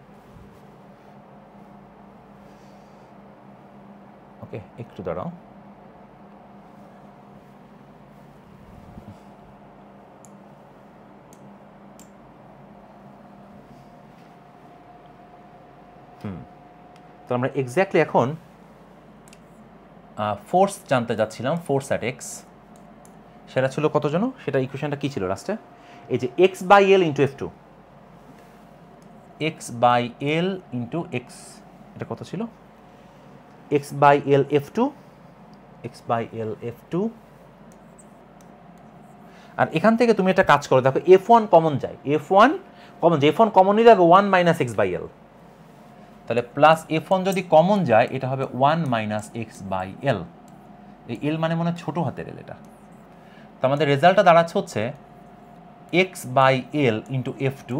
ওকে, একটু দাঁড়াও। তো আমরা এক্স্যাক্টলি এখন ফোর্স জানতে যাচ্ছিলাম, ফোর্স অ্যাট এক্স। সেটা ছিল কত জন? সেটা ইকুয়েশনটা কী ছিল লাস্টে? এই যে X by L into F2, X by L into X, এটা কত ছিল? X by L F2, X by L F2। আর এখান থেকে তুমি একটা কাজ করো, দেখো F1 কমন যায়, F1 কমন নিলে হবে 1 মাইনাস এক্স বাই এল, তাহলে প্লাস F1 যদি কমন যায় এটা হবে 1 মাইনাস এক্স বাই এল। এই এল মানে মনে ছোট হাতের এল এটা। তো আমাদের রেজাল্টটা দাঁড়াচ্ছে হচ্ছে X by L into F2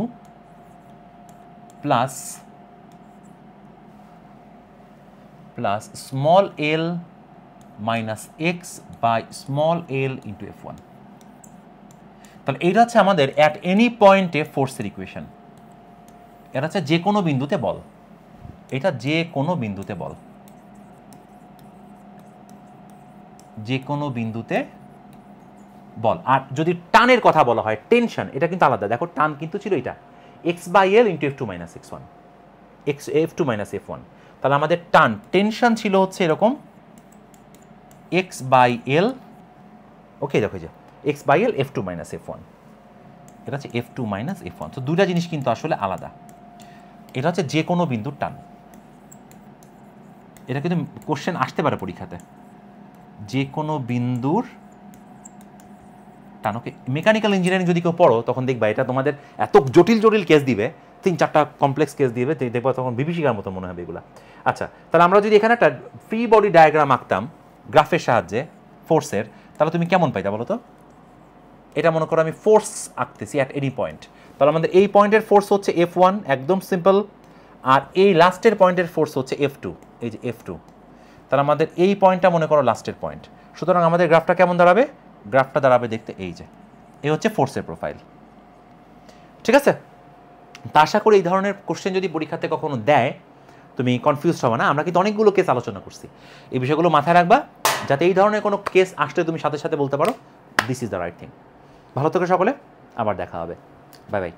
plus small L minus X by small L into F1। তাহলে এইটা হচ্ছে আমাদের অ্যাট এনি পয়েন্টে ফোর্সের ইকুয়েশন। এটা হচ্ছে যে কোনো বিন্দুতে বল, এটা যে কোনো বিন্দুতে বল, যে কোনো বিন্দুতে বল। আর যদি টানের কথা বলা হয়, টেনশন, এটা কিন্তু আলাদা। দেখো টান কিন্তু ছিল এটা X by L into F2 minus X1, F2 minus F1। তাহলে আমাদের টেনশন ছিল হচ্ছে এরকম এক্স বাই এল, ওকে দেখো যে X by L F2 minus F1, এটা হচ্ছে F2 মাইনাস F1। তো দুটা জিনিস কিন্তু আসলে আলাদা। এটা হচ্ছে যে কোনো বিন্দুর টান, এটা কিন্তু কোশ্চেন আসতে পারে পরীক্ষাতে, যে কোনো বিন্দুর টান। ওকে, মেকানিক্যাল ইঞ্জিনিয়ারিং যদি কেউ পড়ো তখন দেখবা এটা তোমাদের এত জটিল কেস দিবে, 3-4টা কমপ্লেক্স কেস দিবে, দেখবা তখন বিভীষিকার মতো মনে হবে এগুলা। আচ্ছা, তাহলে আমরা যদি এখানে একটা ফ্রি বডি ডায়াগ্রাম আঁকতাম গ্রাফের সাহায্যে ফোর্সের, তাহলে তুমি কেমন পাইতা বলো তো? এটা মনে করো আমি ফোর্স আঁকতেছি অ্যাট এনি পয়েন্ট, তাহলে আমাদের এই পয়েন্টের ফোর্স হচ্ছে F1, একদম সিম্পল, আর এই লাস্টের পয়েন্টের ফোর্স হচ্ছে F2, এই যে F2। তাহলে আমাদের এই পয়েন্টটা মনে করো লাস্টের পয়েন্ট। সুতরাং আমাদের গ্রাফটা কেমন দাঁড়াবে? গ্রাফটা দাঁড়াবে দেখতে এই যে, এই হচ্ছে ফোর্সের প্রোফাইল। ঠিক আছে? তা আশা করি এই ধরনের কোশ্চেন যদি পরীক্ষাতে কখনো দেয় তুমি কনফিউজ হবে না। আমরা কিন্তু অনেকগুলো কেস আলোচনা করছি, এই বিষয়গুলো মাথায় রাখবা যাতে এই ধরনের কোনো কেস আসলে তুমি সাথে সাথে বলতে পারো this is the right thing. ভালো থেকো সকলে, আবার দেখা হবে, বাই বাই।